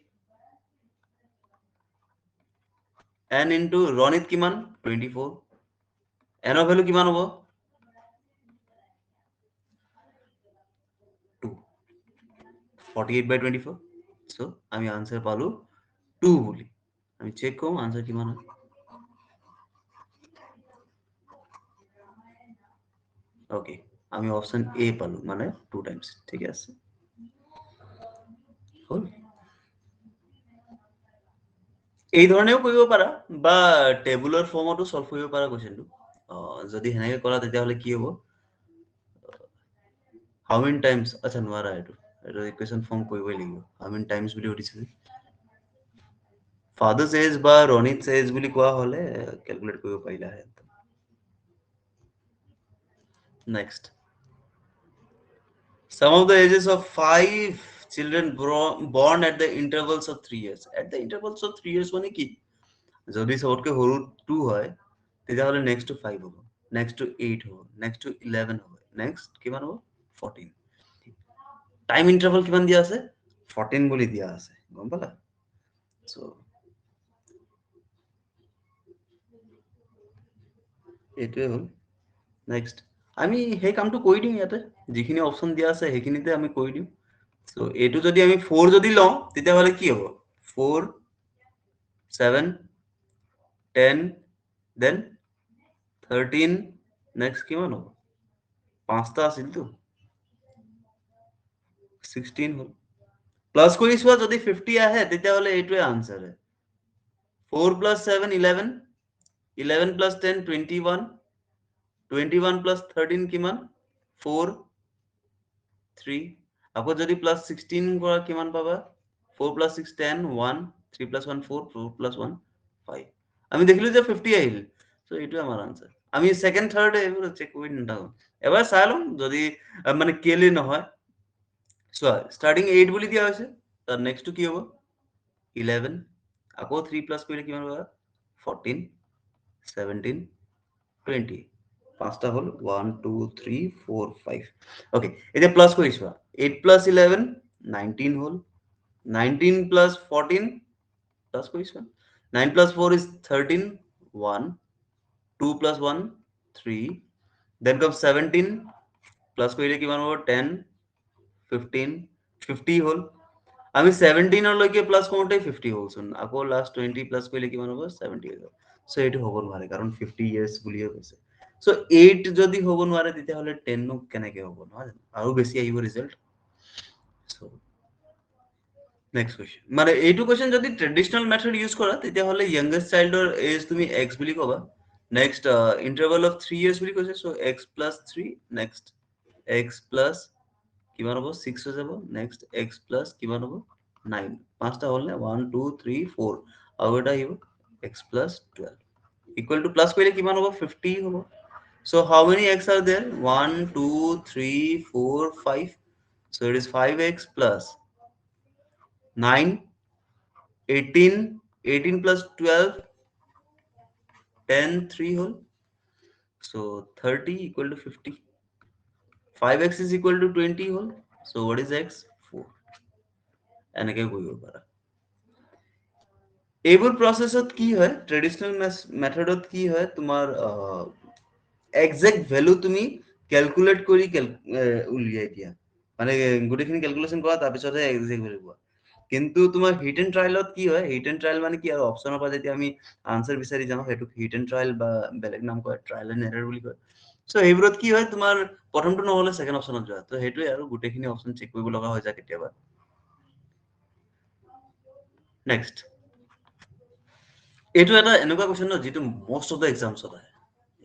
n into Ronit কিমান 24 n এর ভ্যালু কিমান হ'ব 2 48 by 24 so আমি আনসার পালো 2 বলি আমি চেক করব আনসার কিমান হয় ওকে আমি অপশন এ পালো মানে 2 টাইমস ঠিক আছে হল এই ধৰণেও কৰিব পাৰা বা টেবুলাৰ ফৰ্মতো সলভ কৰিব পাৰা কোৱেশ্চনটো যদি হেনেকে কৰা তেতিয়া হলে কি হ'ব how many times আচ্ছা নোৱাৰা এইটো এইটো ইকুৱেশ্যন ফৰ্ম কৰিবই লাগিব how many times বুলি সুধিছে ফাদাৰ্স এজ বা Ronit's এজ বুলি কোৱা হলে ক্যালকুলেট কৰিব পাৰিলা হয় next some of the ages of 5 children born at the intervals of 3 years at the intervals of 3 years মানে কি যদি সবতকে সৰু 2 হয় তেতিয়া হলে নেক্সট টু 5 হ'ব নেক্সট টু 8 হ'ব নেক্সট টু 11 হ'ব নেক্সট কিমান হ'ব 14 টাইম ইন্টারভাল কিমান দিয়া আছে 14 বুলি দিয়া আছে গম পালা সো এটোৱে হল নেক্সট আমি সেই কামটো কৰি দিম ইয়াতে যিখিনি অপশন দিয়া আছে সেইখিনিতে আমি কৰি দিম সো এটো যদি আমি 4 যদি লওঁ তেতিয়া হলে কি হ'ব 4 7 10 দেন 13 নেক্সট কিমান হ'ব পাঁচটা আছিল তো 16 হল প্লাস কৰি চোৱা যদি 50 আহে তেতিয়া হলে এইটোৱে আনসাৰ হয় 4 plus 7 11 11 plus 10 21 21 plus 13 কিমান 4 3 আকৌ যদি প্লাস 16 কৰা কিমান পাবা 4 plus 6 10 1 3 plus 1 4 4 plus 1 5 আমি দেখিলো যে 50 আহিল সো এইটোৱে আমাৰ আনসাৰ আমি সেকেন্ড থাৰ্ড এবাৰ চেক কৰি নাথাকো এবাৰ চাই লম যদি মানে কেলে নহয় চোৱা স্টাৰ্টিং 8 বুলি দিয়া হৈছে তাৰ নেক্সট টু কি হ'ব 11 আকৌ 3 প্লাস কৰিলে কিমান পাবা 14 17 20 পাঁচটা হল 1 2 3 4 5 ওকে এতিয়া প্লাস কৰি চোৱা 8 plus 11 19 হল 19 plus 14 প্লাস কৰি চোৱা 9 plus 4 is 13 1 2 plus 1 3 then comes 17 plus কৰিলে কিমান হ'ব 10 15 50 হল আমি 17 লৈকে প্লাস কৰোঁতে 50 হলচোন আকৌ লাস্ট 20 প্লাস কৰিলে কিমান হ'ব 70 হৈ যাব সো এইটো হ'ব নোৱাৰে কাৰণ 50 ইয়াৰ্স বুলিয়ে কৈছে সো 8 যদি হ'ব নোৱাৰে তেতিয়া হলে 10 নো কেনেকে হ'ব নহয় আৰু বেছি আহিব ৰিজাল্ট সো নেক্সট কোৱেশ্চন মানে এইটো কোৱেশ্চন যদি ট্ৰেডিশনাল মেথড ইউজ কৰা তেতিয়া হলে ইয়াংগেষ্ট চাইল্ডৰ এজ তুমি x বুলি কবা নেক্সট ইন্টারভাল অফ 3 ইয়ার্স বুলি কৈছে so x plus 3 next x plus কিমান হ'ব 6 হৈ যাব নেক্সট x plus কিমান হ'ব 9 পাঁচটা হল না 1 2 3 4 আৰু এটা আহিব x plus 12 equal to plus কৰিলে কিমান হ'ব 50 হ'ব so how many x are there 1 2 3 4 5 so it is 5x plus 9 18 18 plus 12 10 3 whole so 30 equal to 50 5x is equal to 20 whole so what is x 4 এনেকে কৰিব পাৰা এইবোৰ প্ৰসেসত কি হয় ট্ৰেডিশনাল মেথডত কি হয় তোমাৰ এক্সাক্ট ভ্যালু তুমি ক্যালকুলেট কৰি উলিয়াই দিয়া মানে গোটেইখিনি ক্যালকুলেশন কৰা তাৰ পিছতহে এক্সিকিউট কৰিব কিন্তু তোমাৰ হিট এন্ড ট্ৰায়ালত কি হয় হিট এন্ড ট্ৰায়াল মানে কি আৰু অপচনৰ পৰা যেতিয়া আমি আনসাৰ বিচাৰি যাওঁ সেইটো হিট এন্ড ট্ৰায়াল বা বেলেগ নাম কয় ট্ৰায়াল এন্ড এৰৰ বুলি কয় সো এইবোৰত কি হয় তোমাৰ প্ৰথমটো নহলে সেকেন্ড অপচনত যোৱা তো সেইটোৱে আৰু গোটেইখিনি অপচন চেক কৰিব লগা হৈ যায় কেতিয়াবা নেক্সট এইটো এটা এনেকুৱা কোৱেশ্চন ন যেটো মোস্ট অফ দা এক্সামছত আহে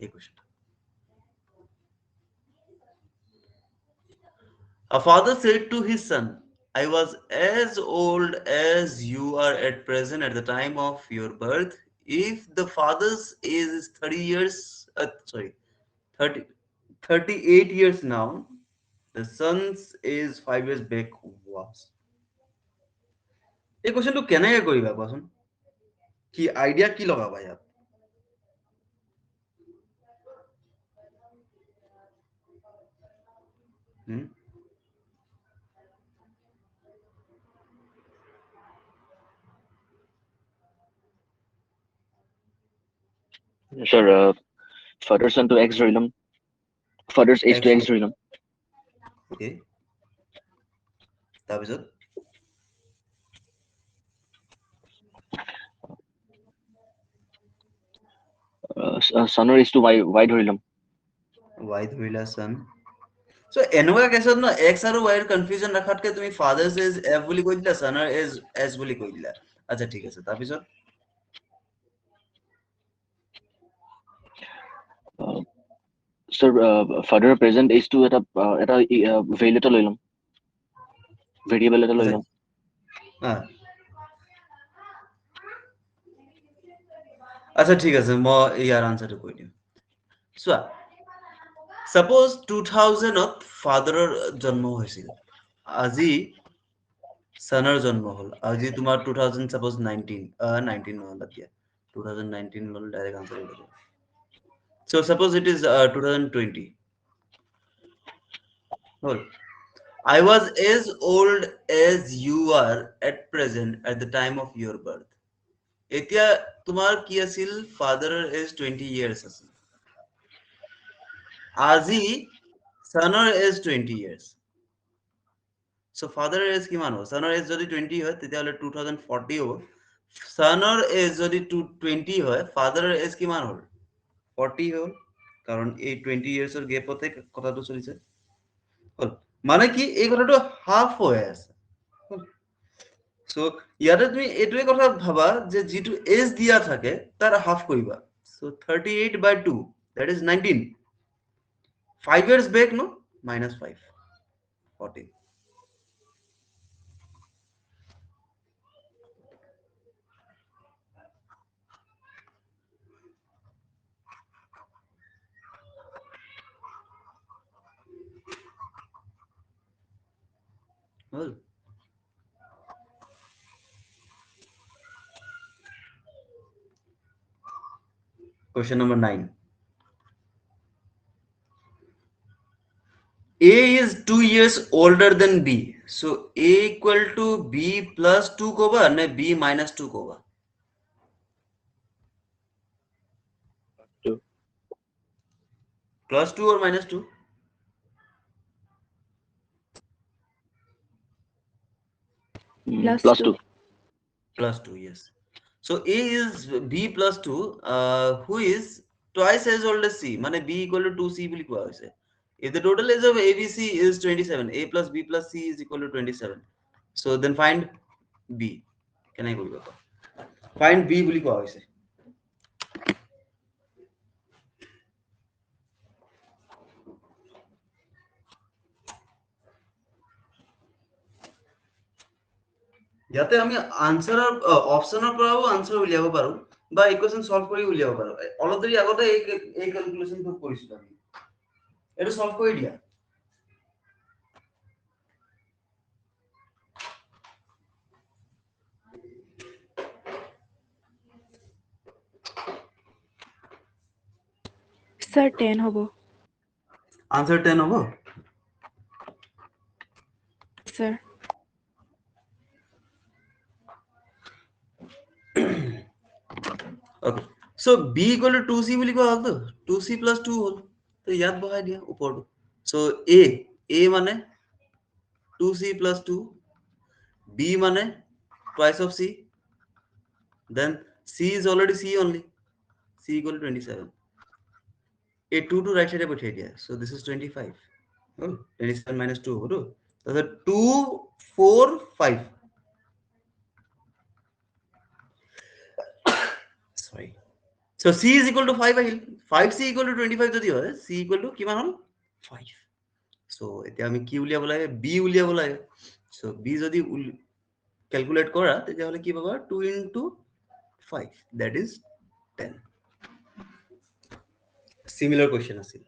এই question A father said to his son, I was as old as you are at present at the time of your birth. If the father's age is 30 years, 30, 38 years now, the son's age 5 years back was. এই কোৱেশ্চনটো কেনেকৈ কৰিবা কোৱাচোন কি idea কি লগাবা ইয়াত Sir, father son to X ধৰি লম father's age to X ধৰি লম ওকে তাৰপিছত sonৰ age to Y ধৰি লম y ধৰিলা son সো এনেকুৱা কেছত ন x আৰু y ৰ কনফিউজন ৰাখাতকে তুমি ফাদাৰ্স এজ f বুলি কৈ দিলা সনৰ এজ s বুলি কৈ দিলা আচ্ছা ঠিক আছে তাৰপিছত sir father present age to এটা ভেৰিয়েবল এটা লৈ লম ভেৰিয়েবল এটা লৈ লম আচ্ছা ঠিক আছে মই ইয়াৰ আনসাৰটো কৈ দিম চোৱা সাপোজ 2000 ত ফাদাৰৰ জন্ম হৈছিল আজি সনৰ জন্ম হল আজি তোমাৰ 2000 সাপোজ 19 নহল এতিয়া 2019 লল ডাইৰেক্ট আনসাৰ হৈ গ'ল so suppose it is 2020 well I was as old as you are at present at the time of your birth এতিয়া তোমাৰ কি আছিল ফাদাৰৰ এজ 20 years আছিল আজি সনৰ এজ 20 years so ফাদাৰৰ এজ কিমান হ'ব সনৰ এজ যদি 20 হয় তেতিয়া হলে 2040 হ'ব সনৰ এজ যদি 20 হয় ফাদাৰৰ এজ কিমান হ'ল 40 হ'ল কাৰণ এই 20 ইয়াৰ্ছৰ গেপতে কথাটো চলিছে হ'ল মানে কি এই কথাটো হাফ হৈ আছে সো ইয়াতে তুমি এইটোৱে কথা ভাবা যে যেটো এজ দিয়া থাকে তাৰ হাফ কৰিবা so 38/2 that is 19 5 years back no -5 14 well question number 9 A is 2 years older than B so A equal to B plus 2 koba na B minus 2 koba plus 2 or minus 2 plus 2 plus 2 yes so A is B plus 2 who is twice as old as C মানে B equal to 2C বুলি কোৱা হৈছে if the total age of ABC is 27 A plus B plus C is equal to 27 so then find B কেনে কৰিব find B বুলি কোৱা হৈছে ইয়াতে আমি আনসাৰৰ অপচনৰ পৰাও আনসাৰ উলিয়াব পাৰো বা ইকুৱেশন সলভ কৰি উলিয়াব পাৰো অলৰেডি আগতে এই ক্যালকুলেশনটো কৰিছিলো আমি এটা সলভ কৰি দিয়া Sir, 10 hobo. Answer 10 hobo? Sir. Okay. So B equal to 2C বুলি কোৱা হ'ল তো 2C plus 2 হ'ল তো ইয়াত বহাই দিয়া ওপৰটো So A মানে 2C plus 2, B মানে twice of C, then C is already C only, C equal to 27. A 2 to right side পঠিয়াই দিয়া, so this is 25. Oh, 27 minus 2 হ'ব তো, তাৰপিছত 2 4 5, sorry, so C is equal to 5 আহিল, 5C equal to 25 যদি হয়, C equal to কিমান হ'ল 5. so এতিয়া আমি কি উলিয়াব লাগে, B উলিয়াব লাগে, so B যদি ক্যালকুলেট কৰা তেতিয়াহলে কি পাবা, 2 into 5, that is 10. Similar question আছিল.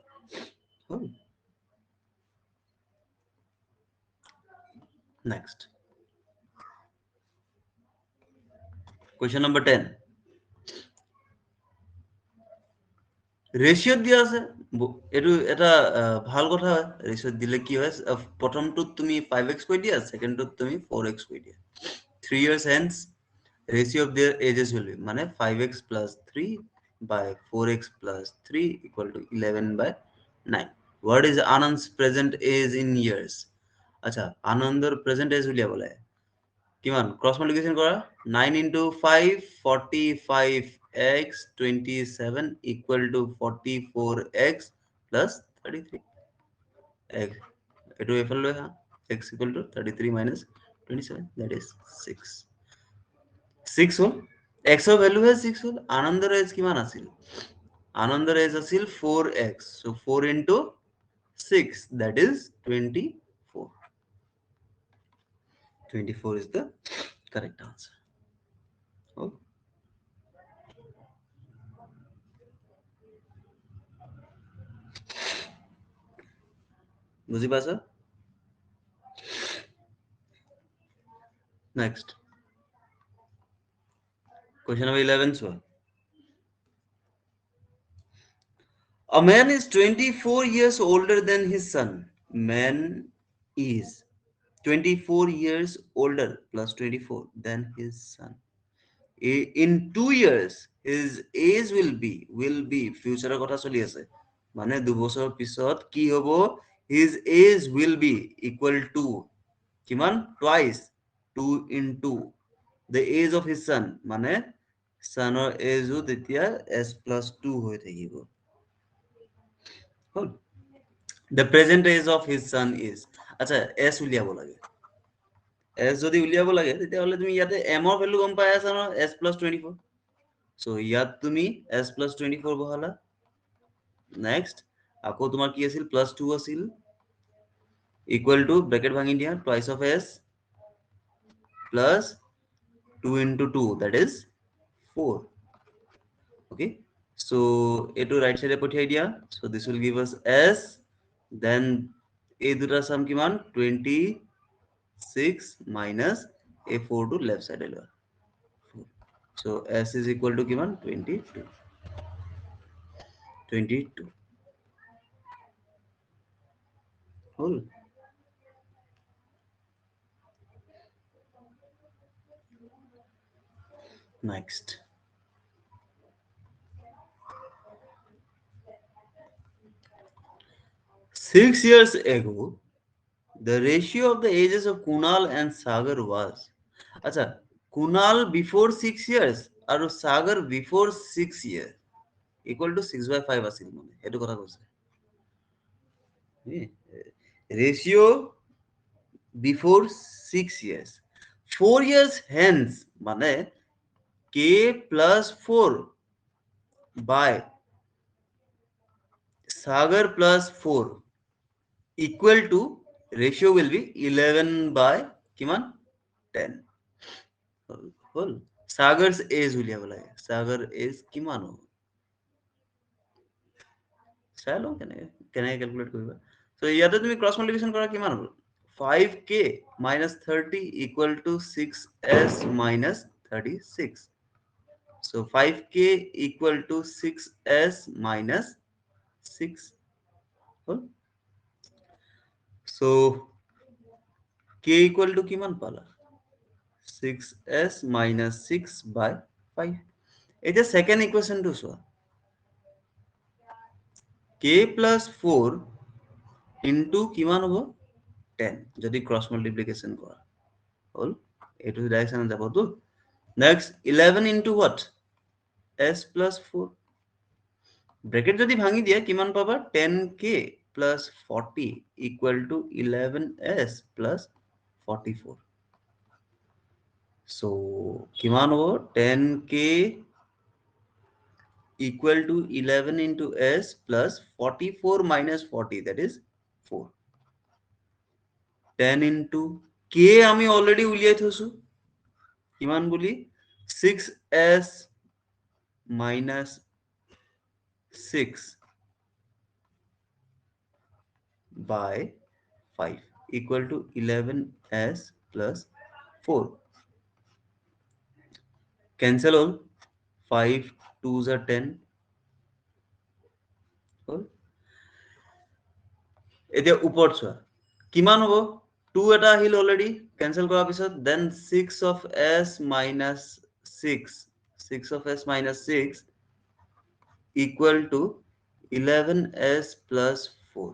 Next. Question number 10. রেশিও দিয়া আছে, এটো এটা ভাল কথা হয়, রেশিও দিলে কি হয়, প্রথমটোত তুমি 5x কৈ দিয়া, সেকেন্ডটোত তুমি 4x কৈ দিয়া, 3 years hence ratio of their ages will be মানে 5x plus 3 by 4x plus 3 equal to 11 by 9. What is Anand's present age in years? আচ্ছা, আনন্দৰ present age উলিয়াব লাগে, কিমান ক্রস মাল্টিপ্লিকেশন করা, 9 into 5 45x 27 equal to 44x plus 33 x, এটো এফালে লৈ হা, x equal to 33 minus 27, that is 6. 6 hall, x ৰ ভ্যালু হে 6 হল, আনন্দৰ এজ কিমান আছিল, আনন্দৰ এজ আছিল 4x, so 4 into 6, that is 24. 24 is the correct answer. Oh. বুঝি পাইছা? Next. Question number 11 চোৱা। A man is 24 years older than his son. Man is 24 years older plus 24 than his son. In 2 years, his age will be future কথা চলি আছে, মানে 2 বছৰ পিছত কি হ'ব, his age will be equal to কিমান, twice 2 into the age of his son, মানে sonৰ age ও তেতিয়া s plus 2 হৈ থাকিব। The present age of his son is, আচ্ছা s উলিয়াব লাগে, s যদি উলিয়াব লাগে তেতিয়াহলে তুমি ইয়াতে m ৰ ভ্যালু গম পাই আছা ন, s plus 24, so ইয়াত তুমি s plus 24 বহালা। নেক্সট আকৌ তোমাৰ কি আছিল, প্লাস 2 আছিল, ইকুয়াল টু ব্র্যাকেট ভাঙি দিয়া, twice of s plus 2 into 2, that is 4. Okay, so এটো রাইট সাইডে পঠিয়াই দিয়া, so this will give us s, then এই দুটা সাম কিমান, 26 minus a4 to left side এ লওয়া, so s is equal to কিমান, 22 whole. Next. Six years ago, the ratio of the ages of Kunal and Sagar was, acha, Kunal before 6 years and Sagar before 6 years equal to 6 by 5 আছিল মানে, এটো কথা কৈছে। Ratio before 6 years, 4 years hence মানে k plus 4 by Sagar plus 4 equal to, ratio will be 11 by কিমান 10 হল। Sagar's age উলিয়াব লাগে, Sagar age কিমান হ'ব, চাই লওঁ কেনেকে ক্যালকুলেট কৰিবা। সো ইয়াতে তুমি ক্ৰস মাল্টিপ্লিকেশন কৰা, কিমান হ'ব, 5k minus 30 equal to 6s minus 36, so 5k equal to 6s minus 6 hall. so k equal to কিমান পালা, 6s minus 6 by 5। এটা সেকেন্ড ইকুয়েশনটো চোৱা, k plus 4 ইনটু কিমান হ'ব 10 যদি ক্ৰস মাল্টিপ্লিকেশন কৰা হল এটো ডাইৰেকশন যাব তো next 11 into what s plus 4 bracket যদি ভাঙি দিয়া কিমান পাবা 10k plus 40 equal to 11s plus 44 so কিমান হ'ব 10k equal to 11 into s plus 44 minus 40 that is 4 10 into k আমি অলরেডি উলিয়াই থৈছো কিমান বুলি 6s minus 6 by 5 equal to 11s plus 4 cancel all 5 2s are 10 হল এতিয়া উপৰ চোৱা কিমান হ'ব 2 এটা আহিল অলৰেডি কেনসেল কৰাৰ পিছত then 6 of s minus 6 6 of s minus 6 equal to 11s plus 4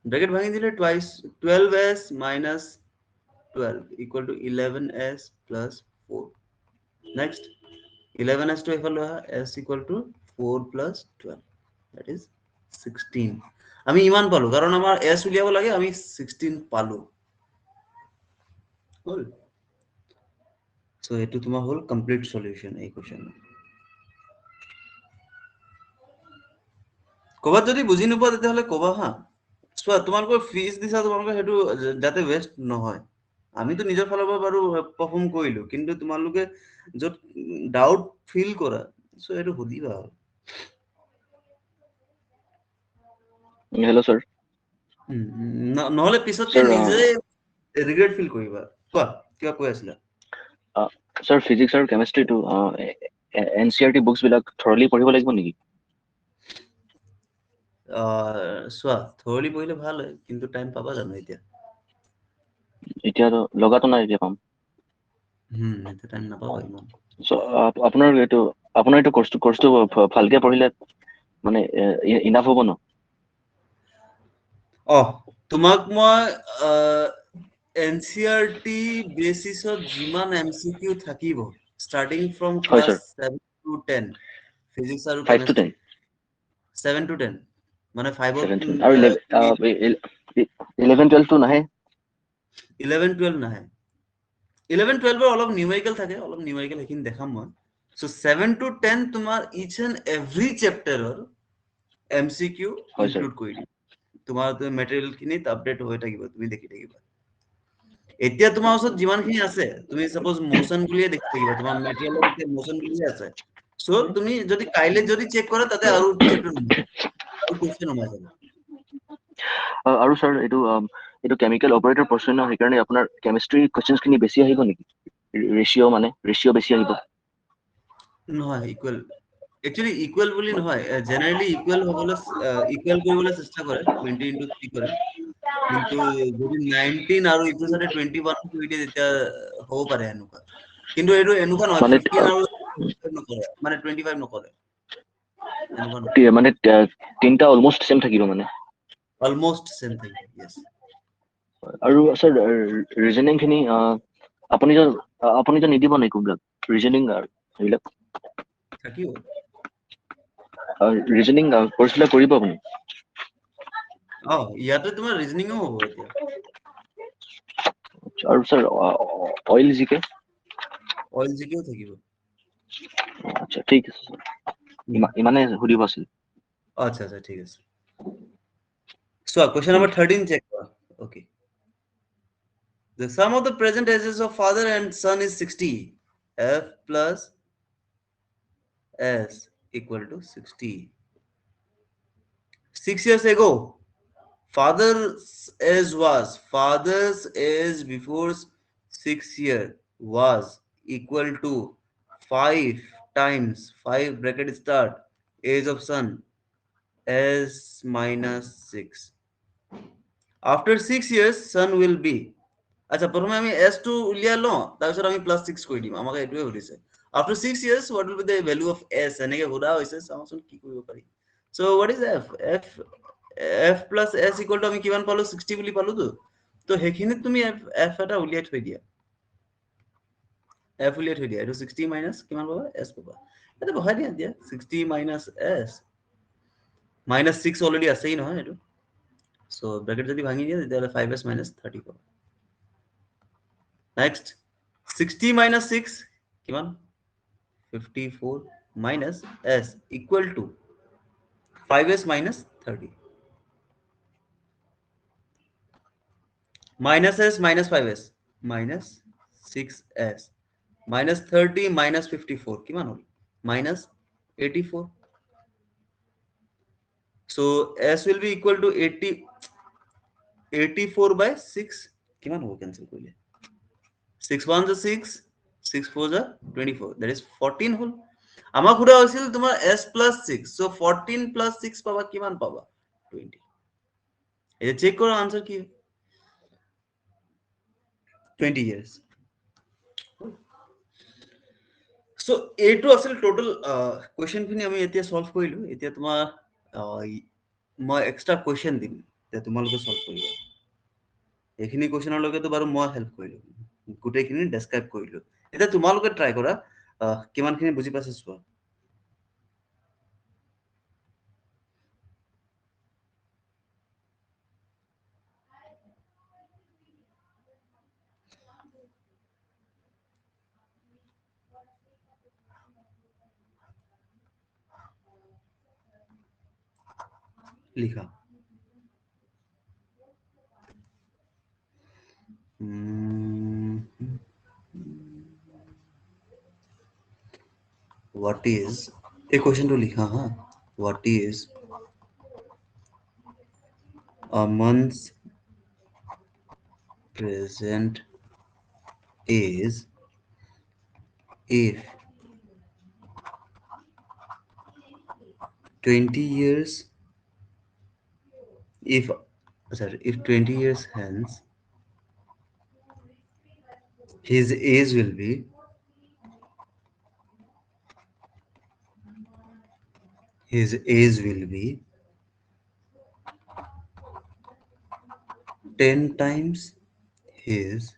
bracket ভাঙি দিলে twice 12s minus 12 equal to 11s plus 4 next 11s to equal to s equal to 4 plus 12 that is 16 আমি ইমান পালো কারণ আমার s উলিয়াব লাগে আমি 16 পালো হল সো এটো তোমার হল কমপ্লিট সলিউশন এই কোশ্চেন কবা যদি বুজি নোপোৱা তেতিয়াহলে কবা হা চোৱা তোমালোকৰ ফিজ দিছা তোমালোকৰ হেতু যাতে ওয়েস্ট নহয় আমিতো নিজৰ ফালৰ পৰা বাৰু পাৰফৰ্ম কৰিলো কিন্তু তোমালোকে যত ডাউট ফিল কৰা সো এটো সুধিবা Hello, sir. নহলে পিছতকে Sir, নিজে ৰিগ্ৰেট ফিল কৰিবা কোৱা কিবা কৈ আছিলা sir, physics আৰু chemistry to NCERT books বিলাক thoroughly পঢ়িব লাগিব নেকি? চোৱা থৰলি পঢ়িলে ভাল হয় কিন্তু টাইম পাবা জানো এতিয়া এতিয়া তো লগাটো নাই এতিয়া পাম। এতিয়া টাইম নাপাবা ইমান So, আপোনাৰ এইটো কোর্সটো ভালকে পঢ়িলে মানে ইনাফ হ'ব ন? তোমাক মই এনসিআরটি বেসিছত যিমান এমসিকিউ থাকিব স্টার্টিং ফ্রম হয়, ক্লাস sir. 7 to 10 ফিজিক্স আৰু 5 to 10. কেমিস্ট্ৰি 7 to 10 মানে 5 7 to 10. আৰু 11 12 টো নাহে? 11 12 নাহে 11 12 ৰ অলপ নিউমেৰিকেল থাকে অলপ নিউমেৰিকেল হেখিনি দেখাম মই সো 7 to 10 তোমাৰ ইচ এন্ড এভৰি চ্যাপ্টাৰৰ এমসিকিউ হয়, sir. ইনক্লুড কৰি দিম তোমাৰ মেটেৰিয়েল খিনি আপডেট হৈ থাকিব তুমি দেখি থাকিবা এতিয়া তোমাৰ ওচৰত যিমানখিনি আছে তুমি সাপোজ মোশন বুলিয়ে দেখি থাকিবা তোমাৰ মেটেৰিয়েলত এতিয়া মোশন বুলিয়ে আছে সো তুমি যদি কাইলে যদি চেক কৰা তাতে আৰু চ্যাপ্টাৰ আৰু কোশ্চেন সোমাই যাব আৰু স্যাৰ এইটো কেমিকেল অপাৰেটৰ পোৰ্শন ন সেইকাৰণে আপোনাৰ কেমিস্ট্ৰি কোশ্চেনছ খিনি বেছি আহিব নেকি? ৰেশিও বেছি আহিব? নহয় ইকুৱেল একচুয়ালি ইকুৱেল বুলি নহয় জেনাৰেলি ইকুৱেল হবলৈ ইকুৱেল কৰিবলৈ চেষ্টা কৰে 20 into 3 কৰে কিন্তু যদি 19 আৰু ইটো সাথে 21 কৰি দিয়ে তেতিয়া হ'ব পাৰে এনেকুৱা কিন্তু এইটো এনেকুৱা নহয় মানে 15 আৰু নকৰে মানে 25 নকৰে এনেকুৱা নহয় মানে তিনটা অলমোস্ট সেম থাকিব মানে অলমোস্ট সেম থিং ইয়েস আৰু স্যাৰ ৰিজনিং খিনি আপুনি যে নিদিব নেকি কোনবিলাক ৰিজনিং এইবিলাক থাকিব ৰিজনিং কোৰ্সবিলাক কৰিব আপুনি ইয়াতে তোমাৰ ৰিজনিংও হ'ব এতিয়া আৰু স্যার অইল জিকে অইল জিকেও থাকিব আচ্ছা ঠিক আছে স্যার ইমানে সুধিব আছিল আচ্ছা আচ্ছা ঠিক আছে So, question number 13 check. Okay. The sum of the present ages of father and son is 60. F plus S equal to 60. 6 years ago, father's age before 6 years was equal to 5 times 5 bracket start age of son S minus 6. After 6 years, son will be. আচ্ছা প্রথমে আমি s2 উলিয়াই লওঁ তাৰপিছত আমি +6 কৰি দিম আমাক এইটোৱে সুধিছে after 6 years what will be the value of s এনেকে সোধা হৈছে চাওঁচোন কি কৰিব পাৰি so what is f f plus s equal to আমি কিমান পালো 60 বুলি পালো তো হেখিনিত তুমি f এটা উলিয়াই থৈ দিয়া f উলিয়াই থৈ দিয়া এটো 60 মাইনাস কিমান পাবা s পাবা এটা বহাই দিয়া 60 মাইনাস s মাইনাস 6 অলরেডি আছেই নহয় এটো সো ব্র্যাকেট যদি ভাঙি দিয়া তেতিয়াহলে 5s minus 30 পাবা নেক্সট 60 minus 6 কিমান 54 minus s equal to 5s minus 30 minus s minus 5s minus 6s minus 30 minus 54 কিমান হল minus 84 so s will be equal to 84 by 6 কিমান হব ক্যান্সেল কৰিলে 6 1 is 6 6 4 is 24 that is 14 হল আমাক খুদা হৈছিল তোমাৰ s plus 6 so 14 plus 6 পাবা কিমান পাবা 20 এই চেক করো আনসার কি 20 years so এইটো আছিল টোটাল কোৱেশ্চন খিনি আমি এতিয়া সলভ কৰিলো এতিয়া তোমাৰ মই এক্সট্ৰা কোৱেশ্চন দিম যে তোমালোকে সলভ কৰিবা এইখিনি কোৱেশ্চনৰ লগেতো বাৰু মই হেল্প কৰিলো গোটেইখিনি ডেসক্ৰাইব কৰিলো এতিয়া তোমালোকে ট্ৰাই কৰা কিমানখিনি বুজি পাইছা চোৱা লিখা what is a question to likha ha what is a month's present is if 20 years if 20 years hence his age will be 10 times his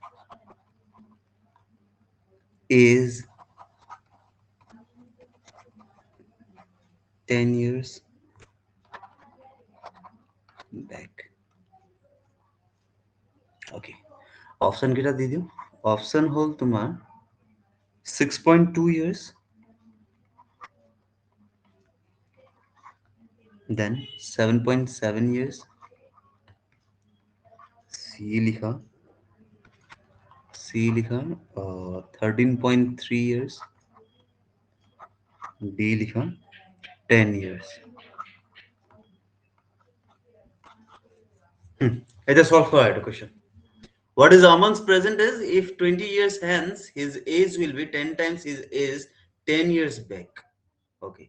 age 10 years back okay option kita di diu option hol tumar 6.2 years then 7.7 years c likha 13.3 years d likha 10 years এটা solve করা এটা question what is Aman's present is if 20 years hence his age will be 10 times his age 10 years back okay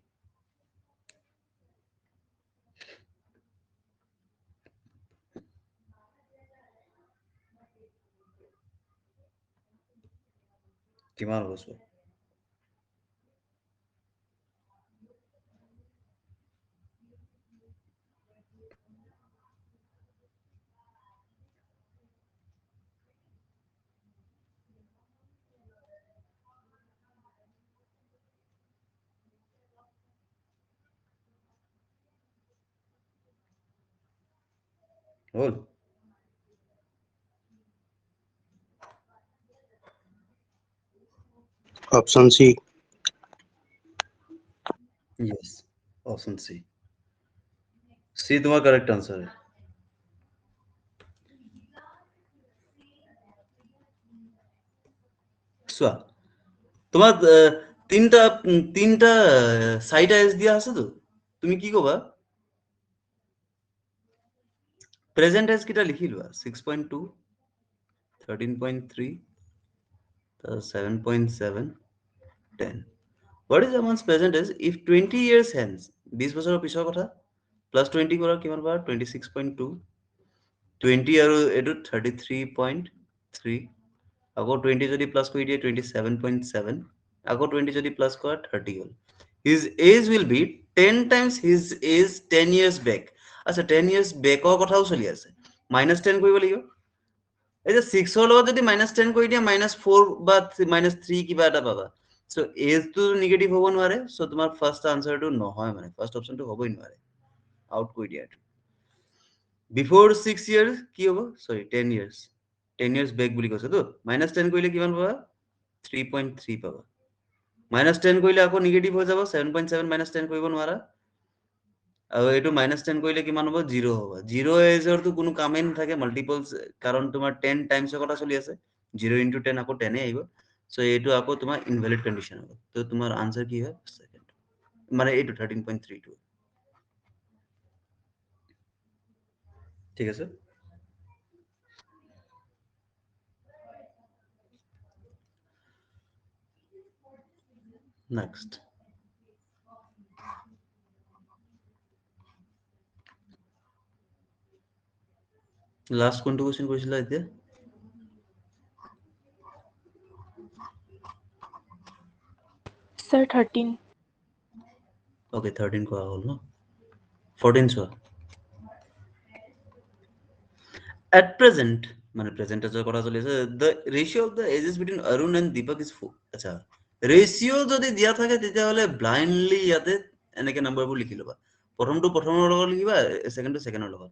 কিমান হ'ব চোৱা হ'ল Option C. yes option c c তোমাৰ correct answer है চোৱা তোমার তিনটা সাইড এজ দিয়া আছে তো তুমি কি কবা প্রেজেন্ট এজ কিটা লিখি লোৱা 6.2 13.3 7.7 10 what is Aman's present is if 20 years hence 20 বছৰৰ পিছৰ কথা plus 20 কৰা কিমান পাবা 26.2 20 আৰু এটো 33.3 আকৌ 20 যদি প্লাস কৰি দিয়ে 27.7 আকৌ 20 যদি প্লাস কৰা 30 হল his age will be 10 times his age 10 years back আচ্ছা 10 ইয়াৰ্স বেকৰ কথাও চলি আছে -10 কৰিব লাগিব এই যে 6 ৰ লগত যদি -10 কৰি দিয়া -4 বা -3 কিবা এটা পাবা সো এজ টু নেগেটিভ হ'ব নোৱাৰে সো তোমাৰ ফাৰ্স্ট আনসাৰটো নহয় মানে ফাৰ্স্ট অপশনটো হ'বই নোৱাৰে আউট কৰি দিয়া বিফোৰ 6 ইয়াৰ্স কি হ'ব সৰি 10 ইয়াৰ্স 10 ইয়াৰ্স বেক বুলি কৈছে তো -10 কৰিলে কিমান পাবা 3.3 পাবা -10 কৰিলে আকৌ নেগেটিভ হৈ যাব 7.7 -10 কৰিব নোৱাৰা আৰু এইটো -10 কৰিলে কিমান হ'ব 0 হ'ব 0 এজৰ তো কোনো কামেই নাথাকে মাল্টিপলস কাৰণ তোমাৰ 10 টাইমছৰ কথা চলি আছে 0 * 10 আকৌ 10 এ আহিব সো এইটো আকৌ তোমাৰ ইনভ্যালিড কন্ডিশন হ'ব তো তোমাৰ আনসার কি হয় সেকেন্ড মানে এইটো 13.32 ঠিক আছে নেক্সট লাস্ট কোনটো কোশ্চেন কৰিছিলা এতিয়া Sir, 13. Okay, 13 ko hol no 14 so at present মানে present এর কথা চলি আছে the ratio of the ages between Arun and Deepak is 4 আচ্ছা রেশিও যদি দিয়া থাকে তেতিয়া হলে ব্লাইন্ডলি ইয়াতে এনেকে নাম্বাৰবোৰ লিখি লবা প্ৰথমটো প্ৰথমৰ লগত লিখিবা সেকেন্ডটো সেকেন্ডৰ লগত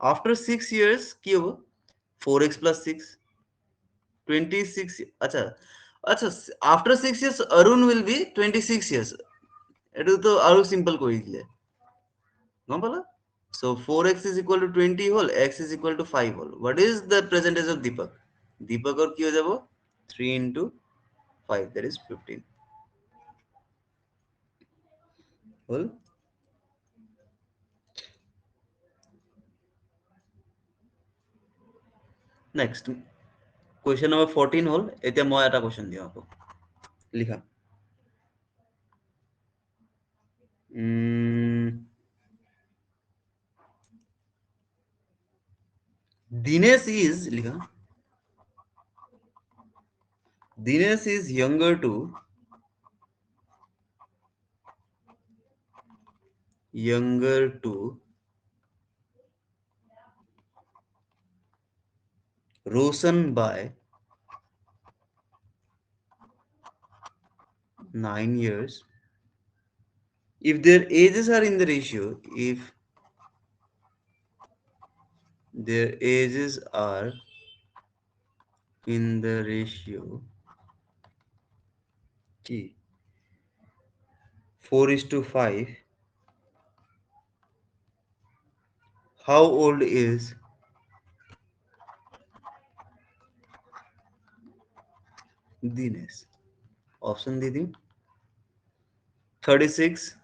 after 6 years কি হ'ব 4x plus 6 26 আচ্ছা আচ্ছা after 6 years Arun will be 26 years এটো তো আরো সিম্পল কৰি দিলে গম পালা so 4x is equal to 20 hall x is equal to 5 hall what is the present age of Deepak Deepakor কি হয়ে যাব 3 into 5 that is 15 hall next question number 14 হল এতিয়া মই এটা কোশ্চেন দিও আকৌ লিখা Dinesh is likha Dinesh is younger to Roshan by 9 years if their ages are in the ratio if their ages are in the ratio key 4:5 how old is Dinesh option didi 36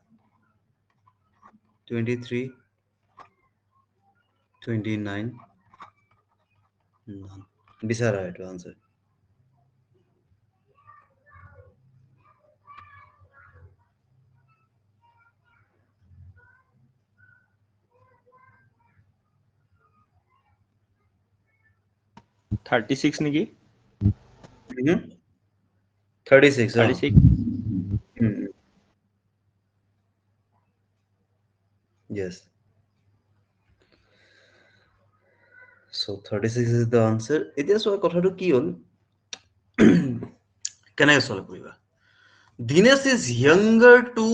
23 29 none বিচাৰা এইটো answer thirty six নেকি 36 thirty six yes so 36 is the answer এতিয়া সব কথাটো কি হল কেনেকৈ solve কৰিবা Dinesh is younger to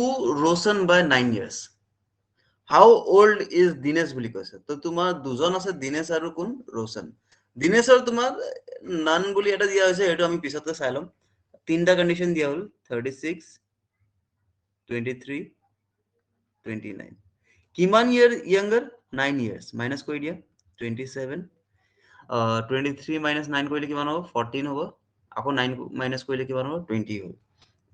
Roshan by 9 years how old is Dinesh বুলি কৈছে তো তোমাৰ দুজন আছে Dinesh আৰু কোন Roshan Dineshৰ তোমাৰ নান বুলি এটা দিয়া হৈছে এটো আমি পিছতকৈ চাই লম তিনটা কন্ডিশন দিয়া হল 36 23 29 কিমান ইয়ার younger 9 years মাইনাস কৰি দিয়া 27 23 minus 9 কৰিলে কিমান হ'ব 14 হ'ব আকৌ 9 minus কৰিলে কিমান হ'ব 20 হ'ব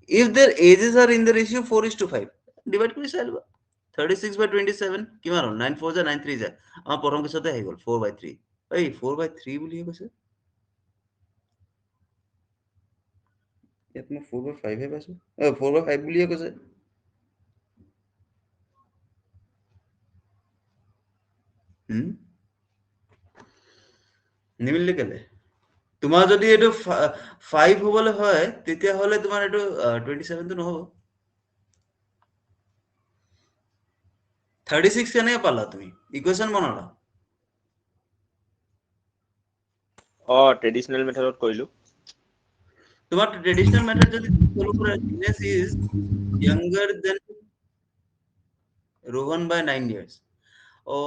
if their ages are in the ratio 4:5 divide কৰি চাই লবা 36 by 27 কিমান হ'ল 9 4 9 3 যায় আমাৰ প্ৰথম কেছতে আহি গ'ল 4/3 এই 4/3 বুলি কৈছে ইয়াত মই 4/5 হে পাইছো 4/5 বুলিয়ে কৈছে নিমিলিলে কেলে তোমাৰ যদি এটো 5 হবলে হয় তেতিয়া হলে তোমাৰ এটো 27 তো নহব 36 কেনেকৈ পালা তুমি ইকুৱেশ্যন বনালা ট্ৰেডিশনেল মেথডত কৰিলো তোমাৰ ট্ৰেডিশনেল মেথড যদি ফলো কৰা Dinesh is younger than Rohan by 9 years ও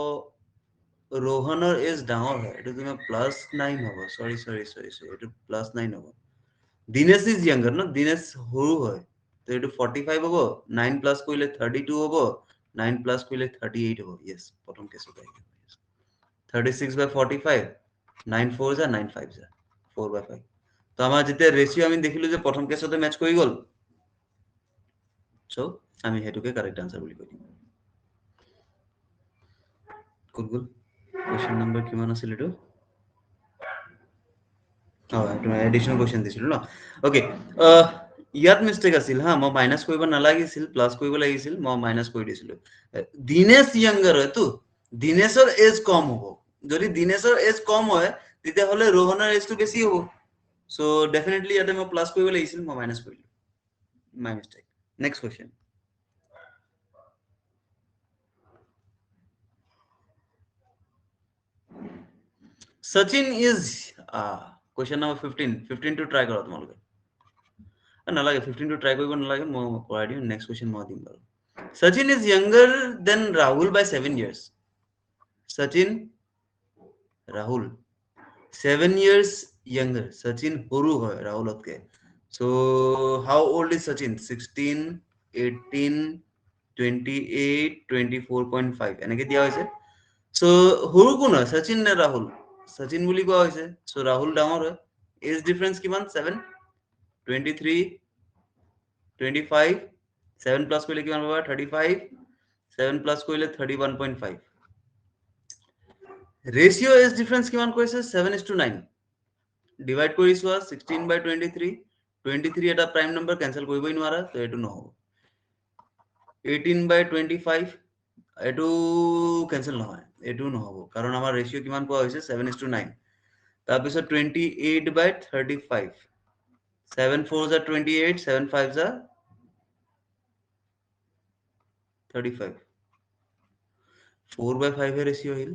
रोहনৰ এজ ডাঙৰ হয় এটো তুমি +9 হ'ব সৰি এটো +9 হ'ব দিনেশ ইজ younger ন দিনেশ সৰু হয় তো এটো 45 হ'ব 9 প্লাস কৰিলে 32 হ'ব 9 প্লাস কৰিলে 38 হ'ব यस প্ৰথম কেছটো আহিব 36 by 45 9 4 যা 9 5 যা 4 by 5 তো আমাৰ যেতিয়া ৰেশিও আমি দেখিলো যে প্ৰথম কেছতে ম্যাচ কৰি গল সো আমি হেতুকে কারেক্ট আনসার বুলি কৈ দিম গুড কোশ্চেন নাম্বার কিমান আছিল এটো তুমি এডিশনাল কোশ্চেন দিছিল ন ওকে ইয়াত মিস্টেক আছিল হা মই মাইনাস কৰিব নালাগিছিল প্লাস কৰিব লাগিছিল মই মাইনাস কৰি দিছিলো দিনেশ ইয়াঙ্গাৰ হয় তো দিনেশৰ এজ কম হ'ব যদি দিনেশৰ এজ কম হয় তেতিয়া হলে रोहনৰ এজটো বেছি হ'ব সো ডেফিনেটলি ইয়াতে মই প্লাস কৰিব লাগিছিল মই মাইনাস কৰিলো my mistake next question Sachin is question number 15 to try কৰা তোমালোকে নালাগে 15 to try কৰিব নালাগে মই কৰাই দিম নেক্সট কোশ্চেন মই দিম বাৰু Sachin is younger than Rahul by 7 years Sachin Rahul 7 years younger Sachin সৰু হয় ৰাহুলতকে so how old is Sachin 16 18 28 24.5 এনেকে দিয়া হৈছে so সৰু কোন হয় Sachin নে Rahul Sachin বুলি কোৱা হৈছে so Rahul ডাঙৰ হয় এজ ডিফাৰেন্স কিমান 7 23 25 7 প্লাস কৰিলে কিমান পাবা 35 7 প্লাস কৰিলে 31.5 ৰেশিও এজ ডিফাৰেন্স কিমান কৈছে 7:9 ডিভাইড কৰি চোৱা 16 by 23 23 এটা প্ৰাইম নম্বৰ ক্যান্সেল কৰিবই নোৱাৰা তো এটো নহব 18 by 25 এটো ক্যান্সেল নহয় এটো নহব কাৰণ আমাৰ ৰেশিও কিমান পোৱা হৈছে 7:9 তাৰ পিছত 28 by 35 7 4s are 28 7 5s are 35 4 by 5 ratio আহিল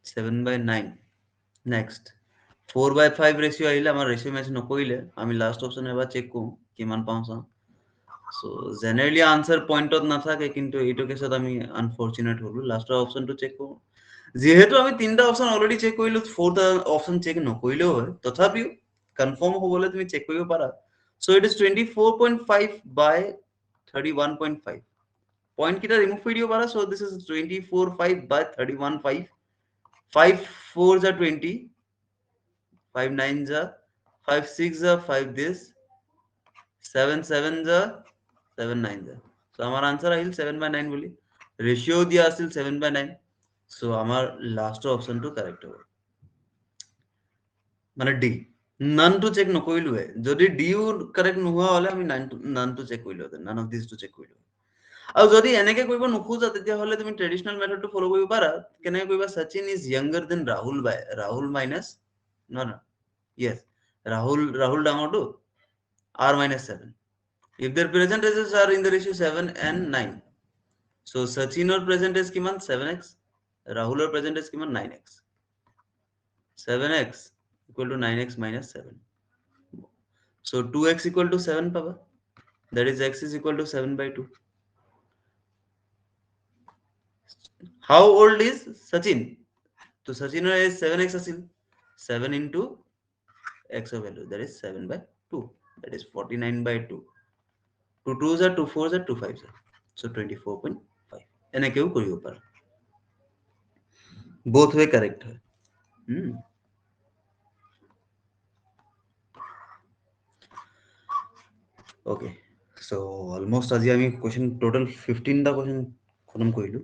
7 by 9 নেক্সট 4 by 5 রেশিও আহিলে আমাৰ ৰেশিও ম্যাচ নকৰিলে আমি লাস্ট অপশন এবাৰ চেক কৰো কিমান পাওঁ চাওঁ সো জেনাৰেলি আনসাৰ পয়েন্টত নাথাকে কিন্তু এইটো কেছত আমি আনফৰচুনেট হলো লাস্ট অপশনটো চেক কৰো যেহেতু আমি তিনটা অপশন অলৰেডি চেক কৰিলো ফোৰ্থ অপশন চেক নকৰিলেও হয় তথাপিও কনফাৰ্ম হ'বলৈ তুমি চেক কৰিব পাৰা so it is 24.5 by 31.5 point কিটা রিমুভ কৰি দিব পাৰা so this is 24.5 by 31.5 5 4s are 20 5 9s are 5 6s are 5 this 7 7s are 7 9s are so আমার আনসার আহিল 7 by 9 বুলি রেশিও দিয়া আছিল 7 by 9 সো আমার লাস্ট অপশনটো কারেক্ট হ'ব মানে ডি নান টু চেক নকৰিলোৱে যদি ডিও কাৰেক্ট নোহোৱা হলে আমি নান টু চেক কৰিলো none of this two check কৰিলো আৰু যদি এনেকে কৰিব নোখোজা তেতিয়া হলে তুমি ট্ৰেডিশনাল মেথডটো ফলো কৰিব পাৰা কেনেকে কৰিবা Sachin is younger than Rahul by Rahul minus ন ন yes ৰাহুল ডাঙৰটো r minus 7 if their present ages are in the ratio 7 and 9 so Sachinor present age কিমান 7x Rahulor present age কিমান 9x 7x equal to 9x minus 7 so 2x equal to 7 পাবা that is x is equal to 7 by 2 how old is Sachin to Sachinor age 7x আছিল 7 into x of value that is 7 by 2 that is 49 by 2 2 2s are 2 4s are 2 5s are so 24.5 এনেকেও কৰিব পাৰা both way correct হয় okay so almost আজি আমি question total 15 টা question খতম কৰিলো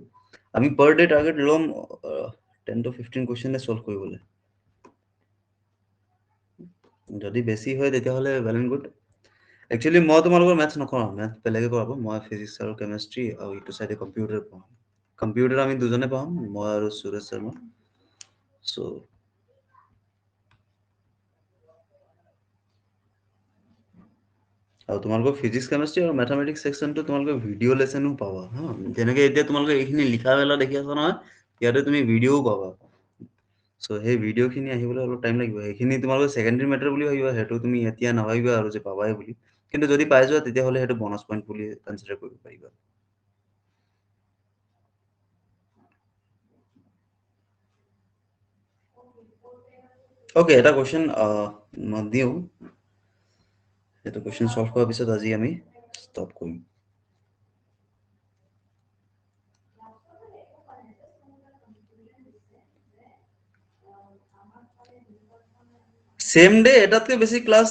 আমি পাৰ ডে টাৰ্গেট লম 10 to 15 কোশ্চেনে সলভ কৰিবলৈ যদি বেছি হয় তেতিয়া হলে well and good একচুয়ালি মই তোমালোকৰ ম্যাথছ নকৰাও ম্যাথ বেলেগে কৰাব মই ফিজিক্স আৰু কেমিষ্ট্ৰি আৰু ইটো সাইডে কম্পিউটাৰ পঢ়াম কম্পিউটাৰ আমি দুজনে পঢ়াম মই আৰু সুৰেশ শৰ্মা সো আৰু তোমালোকৰ ফিজিক্স কেমিষ্ট্ৰি আৰু মেথামেটিক্স সেকশনটো তোমালোকৰ ভিডিঅ' লেসনো পাবা হা যেনেকৈ এতিয়া তোমালোকে এইখিনি লিখা মেলা দেখি আছা নহয় ইয়াতে তুমি ভিডিঅ'ও পাবা সো সেই ভিডিঅ'খিনি আহিবলৈ অলপ টাইম লাগিব সেইখিনি তোমালোকে সেকেন্ডাৰী মেটাৰ বুলি ভাবিবা সেইটো তুমি এতিয়া নাভাবিবা আৰু যে পাবাই বুলি কিন্তু যদি পাই যোৱা তেতিয়াহ'লে সেইটো বনাছ পইণ্ট বুলি কনসিডাৰ কৰিব পাৰিবা ওকে এটা কোৱেশ্চন মই দিওঁ এটা কোৱেশ্চন সলভ কৰাৰ পিছত আজি আমি ষ্টপ কৰিম সেম ডে এটাতকৈ বেছি ক্লাছ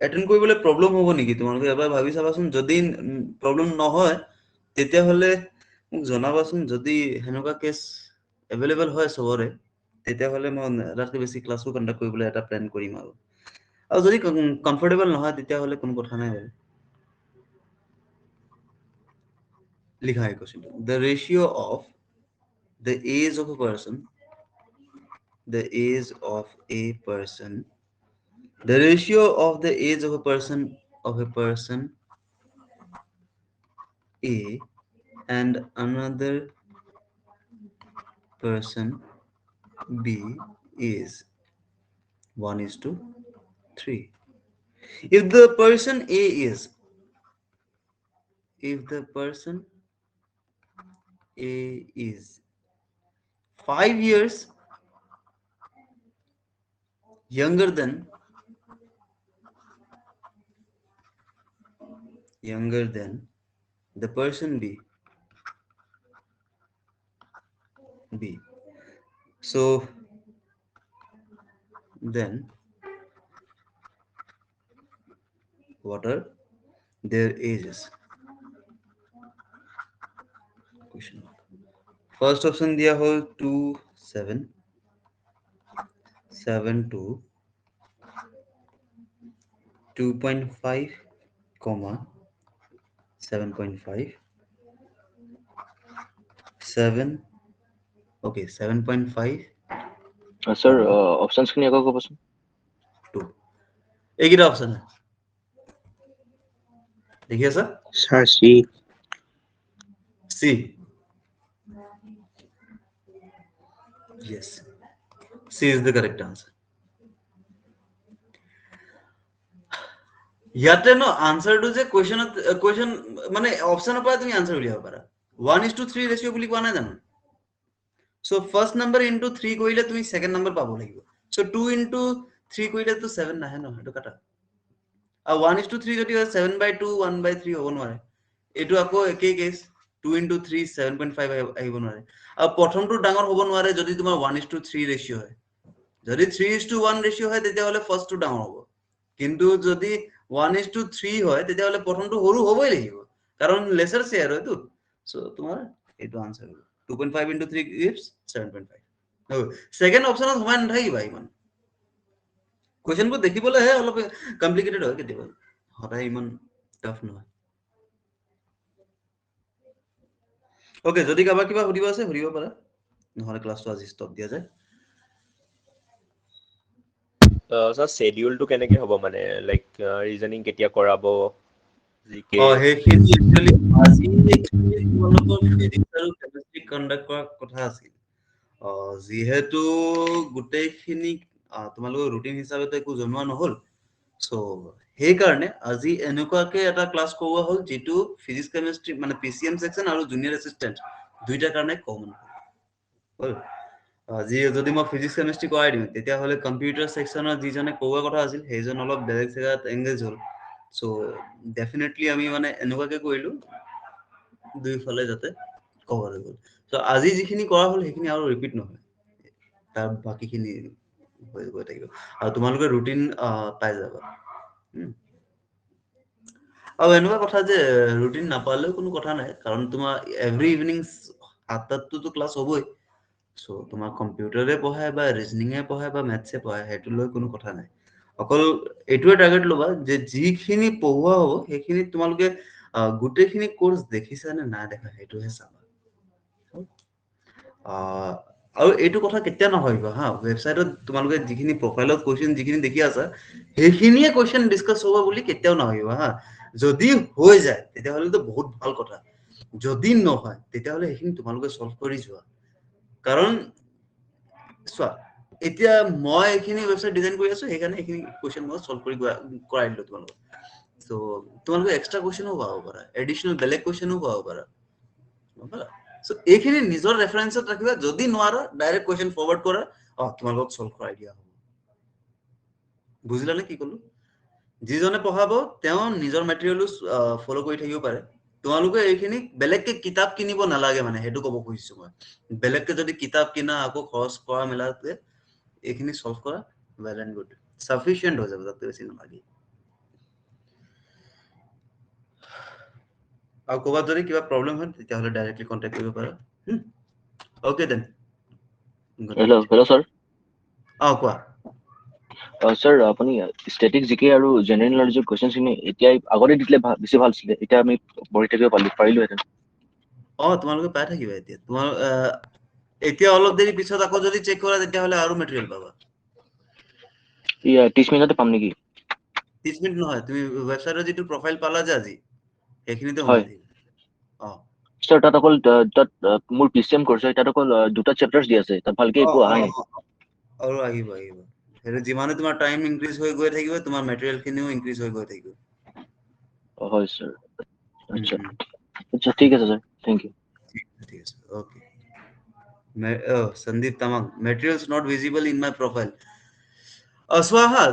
এটেন্ড কৰিবলৈ প্ৰবলেম হ'ব নেকি তোমালোকে এবাৰ ভাবি চাবাচোন যদি প্ৰবলেম নহয় তেতিয়াহ'লে মোক জনাবাচোন যদি হেনেকুৱা কেছ এভেইলেবল হয় সবৰে তেতিয়াহ'লে মই এটাতকৈ বেছি ক্লাছো কণ্ডাক্ট কৰিবলৈ এটা প্লেন কৰিম আৰু যদি কমফৰ্টেবল নহয় তেতিয়াহ'লে কোনো কথা নাই বাৰু লিখা এই কোৱেশ্চনটো the ratio of the age of a person the age of a person the ratio of the age of a person A and another person B is 1:3 if the person A is if the person A is 5 years younger than the person B. So then what are their ages? Question mark. First option दिया हो 2 7 7 2 2.5 comma 7.5 7 okay 7.5 sir options খিনি আকৌ ক'বচোন 2 এইকেইটা option है देखिए sir Sir, C. C yes C is the correct answer ইয়াতে ন আনসাৰটো যে কোৱেশ্চন মানে অপশনৰ পৰা তুমি আনসাৰ উলিয়াব পাৰা 1:3 ৰেশিও বুলি কোৱা নাই জানো সো ফাৰ্স্ট নাম্বাৰ ইনটু 3 কৰিলে তুমি সেকেন্ড নাম্বাৰ পাব লাগিব সো 2:3 কৰিলে তো 7 নাহে ন সেইটো কাটা আৰু 1:3 যদি হয় 7/2 1/3 হ'ব নোৱাৰে এইটো আকৌ একেই কেছ 2:3 7.5 আহিব নোৱাৰে আৰু প্ৰথমটো ডাঙৰ হ'ব নোৱাৰে যদি তোমাৰ 1:3 ৰেশিও হয় যদি 3:1 ৰেশিও হয় তেতিয়াহ'লে ফাৰ্স্টটো ডাঙৰ হ'ব কিন্তু যদি 1:3 হয় তেতিয়াহ'লে প্ৰথমটো সৰু হ'বই লাগিব কাৰণ লেসাৰ শেয়াৰ হয়তো সো তোমাৰ এইটো আনসাৰ হ'ব 2.5 into 3 gives 7.5 সেকেন্ড অপশনত সোমাই নাথাকিবা ইমান কোৱেশ্চনবোৰ দেখিবলৈহে অলপ কমপ্লিকেটেড হয় কেতিয়াবা সদায় ইমান টাফ নহয় ওকে যদি কাৰোবাৰ কিবা সুধিব আছে সুধিব পাৰা নহলে ক্লাছটো আজি ষ্টপ দিয়া যায় স্যাৰ শিডিউলটো কেনেকে হ'ব মানে লাইক ৰিজনিং কেতিয়া কৰাব জিকে সেইখিনি একচুয়ালি আজি তোমালোকৰ ফিজিক্স আৰু কেমিষ্ট্ৰি কণ্ডাক্ট কৰাৰ কথা আছিল যিহেতু গোটেইখিনি তোমালোকৰ ৰুটিন হিচাপে একো জনোৱা নহল সো সেইকাৰণে আজি এনেকুৱাকে এটা ক্লাছ কৰোৱা হ'ল যিটো ফিজিক্স কেমিষ্ট্ৰি মানে পিচিএম সেকশন আৰু জুনিয়ৰ এসিস্টেন্ট দুইটাৰ কাৰণে কমন হ'ল আজি যদি মই ফিজিক্স কেমিষ্ট্ৰি কৰাই দিওঁ তেতিয়াহ'লে কম্পিউটাৰ সেকশনৰ যিজনে কৰোৱা কথা আছিল সেইজন অলপ বেলেগ জেগাত এংগেজ হ'ল সো ডেফিনেটলি আমি মানে এনেকুৱাকে কৰিলো দুইফালে যাতে কভাৰ হৈ গ'ল সো আজি যিখিনি কৰা হ'ল সেইখিনি আৰু ৰিপিট নহয় তাৰ বাকিখিনি হৈ গৈ থাকিব আৰু তোমালোকে ৰুটিন পাই যাবা আৰু এনেকুৱা কথা যে ৰুটিন নাপালেও কোনো কথা নাই কাৰণ তোমাৰ এভৰি ইভিনিং 7টাততো ক্লাছ হ'বই সো তোমাৰ কম্পিউটাৰে পঢ়ায় বা ৰিজনিঙে পঢ়ায় বা মেথছে পঢ়ায় সেইটো লৈ কোনো কথা নাই অকল এইটোৱে টাৰ্গেট ল'বা যে যিখিনি পঢ়োৱা হ'ব সেইখিনি তোমালোকে গোটেইখিনি কোৰ্স দেখিছা নে নাই দেখা সেইটোহে চাবা আৰু এইটো কথা কেতিয়া নভাবিবা হা, ৱেবছাইটত তোমালোকে যিখিনি প্ৰফাইলত কোৱেশ্চন যিখিনি দেখি আছা সেইখিনিয়ে কোৱেশ্চন ডিছকাছ হ'ব বুলি কেতিয়াও নাভাবিবা হা। যদি হৈ যায় তেতিয়াহ'লেতো বহুত ভাল কথা, যদি নহয় তেতিয়াহ'লে সেইখিনি তোমালোকে চল্ভ কৰি যোৱা। কাৰণ চোৱা, এতিয়া মই এইখিনি ৱেবছাইট ডিজাইন কৰি আছো, সেইকাৰণে এইখিনি কোৱেশ্চন মই চল্ভ কৰি কৰাই দিলো তোমালোকক। চ' তোমালোকে এক্সট্ৰা কুৱেশ্যনো পাব পাৰা, এডিশ্যনেল বেলেগ কুৱেশ্যনো পাব পাৰা, গম পালা? চ' এইখিনি নিজৰ ৰেফাৰেঞ্চত ৰাখিবা, যদি নোৱাৰা ডাইৰেক্ট কুৱেশ্যন ফৰৱাৰ্ড কৰা, তোমালোকক চল্ভ কৰাই দিয়া হ'ব। বুজিলানে কি ক'লো? যিজনে পঢ়াব তেওঁ নিজৰ মেটেৰিয়েলো ফ'ল' কৰি থাকিব পাৰে। তোমালোকে এইখিনি বেলেগকে কিতাপ কিনিব নালাগে, মানে সেইটো ক'ব খুজিছো মই। বেলেগকে যদি কিতাপ কিনা আকৌ খৰচ কৰা মেলাতকে এইখিনি চল্ভ কৰা, ৱেল এণ্ড গুড, চাফিচিয়েণ্ট হৈ যাব, তাতকে বেছি নালাগে। আৰু ক'ৰবাত যদি কিবা প্ৰব্লেম হয় তেতিয়াহ'লে ডাইৰেক্টলি কণ্টেক্ট কৰিব পাৰা। Okay then, good night. Hello' sir. কোৱা। স্যাৰ আপুনি ষ্টেটিক জিকে আৰু জেনেৰেল নলেজৰ কুৱেশ্যনখিনি এতিয়া আগতে দিলে বেছি ভাল আছিলে, এতিয়া আমি পঢ়ি থাকিব পাৰিলোহেঁতেন। তোমালোকে পাই থাকিবা এতিয়া। এতিয়া অলপ দেৰি পিছত আকৌ যদি চেক কৰা তেতিয়াহ'লে আৰু মেটেৰিয়েল পাবা। 30 মিনিটতে পাম নেকি? 30 মিনিট নহয়, তুমি ৱেবছাইটৰ যিটো প্ৰফাইল পালা যে আজি, সেইখিনিতে হয় সোমাই থাকিবা। স্যাৰ তাত অকল মোৰ PCM কোৰ্চ তাত অকল 2টা চেপ্টাৰ্ছ দি আছে, তাত ভালকে একো অহাই নাই। আৰু আহিব। সেইটো যিমানে তোমাৰ টাইম ইনক্ৰিজ হৈ গৈ থাকিব, তোমাৰ মেটেৰিয়েল খিনিও ইনক্ৰিজ হৈ গৈ থাকিব। হয় স্যাৰ। আচ্ছা ঠিক আছে স্যাৰ, থেংক ইউ। ঠিক আছে, okay. Sandeep Tamang, materials not visible in my profile. চোৱা হা,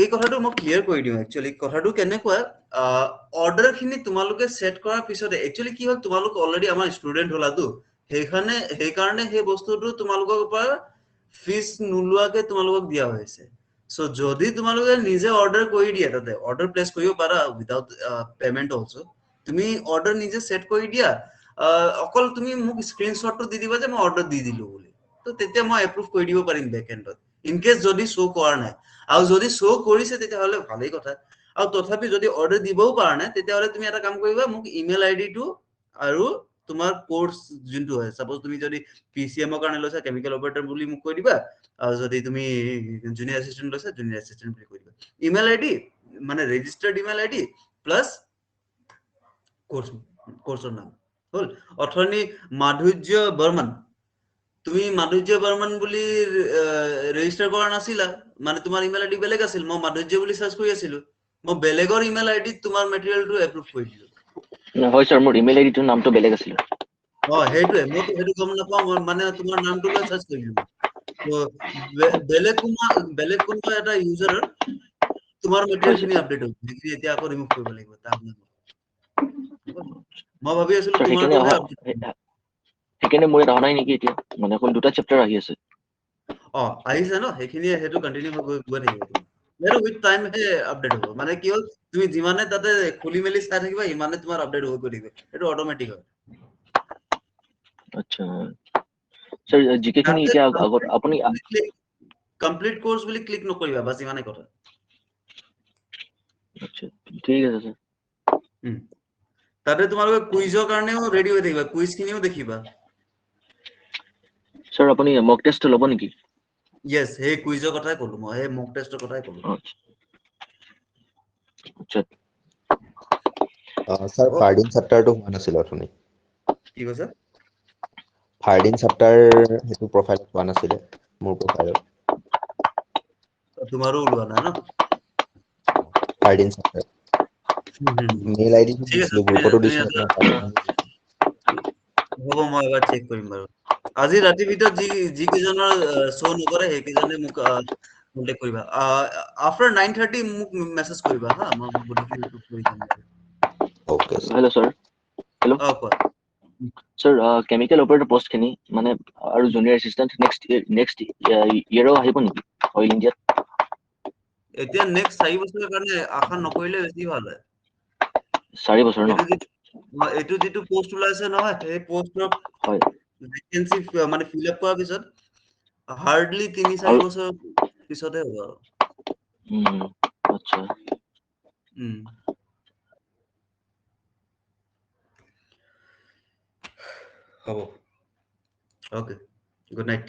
এই কথাটো মই ক্লিয়াৰ কৰি দিওঁ। একচুৱেলি কথাটো কেনেকুৱা, অৰ্ডাৰ খিনি তোমালোকে ছেট কৰাৰ পিছতে একচুৱেলি কি হ'ল, তোমালোক অলৰেডি আমাৰ ষ্টুডেণ্ট হলাতো, সেইকাৰণে সেই বস্তুটো তোমালোকৰ পৰা ফিজ নোলোৱাকে তোমালোকক দিয়া হৈছে। চ' যদি তোমালোকে নিজে অৰ্ডাৰ কৰি দিয়া, তাতে অৰ্ডাৰ প্লেচ কৰিব পাৰা উইদাউট পেমেণ্ট অলছো। তুমি অৰ্ডাৰ নিজে ছেট কৰি দিয়া, অকল তুমি মোক স্ক্ৰীনশ্বটটো দি দিবা যে মই অৰ্ডাৰ দি দিলো বুলি, তো তেতিয়া মই এপ্ৰুভ কৰি দিব পাৰিম বেকএণ্ডত, ইনকেছ যদি শ্ব' কৰা নাই। আৰু যদি শ্ব' কৰিছে তেতিয়াহ'লে ভালেই কথা। আৰু তথাপি যদি অৰ্ডাৰ দিবও পৰা নাই, তেতিয়াহ'লে তুমি এটা কাম কৰিবা, মোক ইমেইল আইডিটো আৰু তোমাৰ কোৰ্চ যোনটো হয়, চাপোজ তুমি যদি PCM ৰ কাৰণে লৈছা কেমিকেল অপাৰেটৰ বুলি মোক কৈ দিবা, আৰু যদি তুমি জুনিয়ৰ এছিষ্টেণ্ট লৈছা জুনিয়ৰ এছিষ্টেণ্ট বুলি কৈ দিবা। ইমেইল আইডি মানে ৰেজিষ্টাৰ্ড ইমেইল আইডি প্লাছ কোৰ্চৰ নাম হ'ল। অথনি মাধুৰ্য বৰ্মন, তুমি মাধুৰ্য বৰ্মন বুলি ৰেজিষ্টাৰ কৰা নাছিলা, মানে তোমাৰ ইমেইল আইডি বেলেগ আছিল। মই মাধুৰ্য বুলি চাৰ্চ কৰি আছিলো, মই বেলেগৰ ইমেইল আইডিত তোমাৰ মেটেৰিয়েলটো এপ্ৰুভ কৰি দিলো। হয় স্যাৰ, মোৰ ইমেইল আইডিটোৰ নামটো বেলেগ আছিলে। সেইটোৱে, মইতো সেইটো গম নাপাওঁ, মানে তোমাৰ নামটো লৈ চাৰ্চ কৰিলো। বেলেগ কোনোবা এটা ইউজাৰৰ তোমাৰ মেটেৰিয়েল হয় স্যাৰ। খিনি আপডেট হৈছে, সেইখিনি এতিয়া আকৌ ৰিমুভ কৰিব লাগিব। মই ভাবি আছিলো স্যাৰ তোমাৰটোহে আপডেট। সেইকাৰণে মোৰ ইয়াত অহা নাই নেকি এতিয়া, মানে অকল 2টা চেপ্টাৰ আহি আছে। আহিছে ন, সেইটো কন্টিনিউ হৈ গৈ থাকিব তোমাৰ। সেইটো উইথ টাইম আপডেট হ'ব। মানে কি হ'ল, তুমি যিমানে তাতে খুলি মেলি চাই থাকিবা ইমানে তোমাৰ আপডেট হৈ গৈ থাকিব, সেইটো অট'মেটিক হয়। আচ্ছা স্যাৰ, জিকে খিনি এতিয়া আগত আপুনি কমপ্লিট কোৰ্চ বুলি ক্লিক নকৰিবা, বাছ ইমানে কথা। আচ্ছা ঠিক আছে স্যাৰ। তাতে তোমালোকে কুইজৰ কাৰণেও ৰেডি হৈ থাকিবা, কুইজ খিনিও দেখিবা। স্যাৰ আপুনি মক টেষ্টটো ল'ব নেকি? য়েছ, সেই কুইজৰ কথাই ক'লো মই, সেই মক টেষ্টৰ কথাই ক'লো। আচ্ছা স্যাৰ ফাৰ্ডিন চেপ্টাৰটো হোৱা নাছিল অথনি। কি কৈছা? ফাৰ্ডিন চেপ্টাৰ সেইটো প্ৰফাইলত হোৱা নাছিলে মোৰ প্ৰফাইলত। তোমাৰো ওলোৱা নাই ন? ফাৰ্ডিন চেপ্টাৰ মেইল আইডি ঠিক আছে, দিছিলো, গ্ৰুপতো তুমি দিছিলো। হ'ব, মই এবাৰ চেক কৰিম বাৰু। আজি ৰাতিৰ ভিতৰত যি কেইজনৰ শ্ব' নকৰে সেইকেইজনে মোক কণ্টেক্ট কৰিবা। আফটাৰ 9:30 মোক মেছেজ কৰিবা হা, মই গোটেইখিনি এপ্ৰুভ কৰি দিম। Okay hello' sir. হেল্ল' কোৱা। স্যাৰ, কেমিকেল অপাৰেটৰ পষ্টখিনি মানে আৰু জুনিয়ৰ এছিষ্টেণ্ট নেক্সট ইয়েৰো আহিব নেকি অইল ইণ্ডিয়াত? এতিয়া নেক্সট 4 বছৰৰ কাৰণে আশা নকৰিলে বেছি ভাল হয়। 4 বছৰ ন? এইটো যিটো পোষ্ট ওলাইছে নহয়, সেই পোষ্টৰ হয়। ভেকেঞ্চি মানে ফিল আপ কৰাৰ পিছত হাৰ্ডলি 3-4 আৰু বছৰ পিছতহে হ'ব আৰু। আচ্ছা হ'ব, অ'কে, গুড নাইট।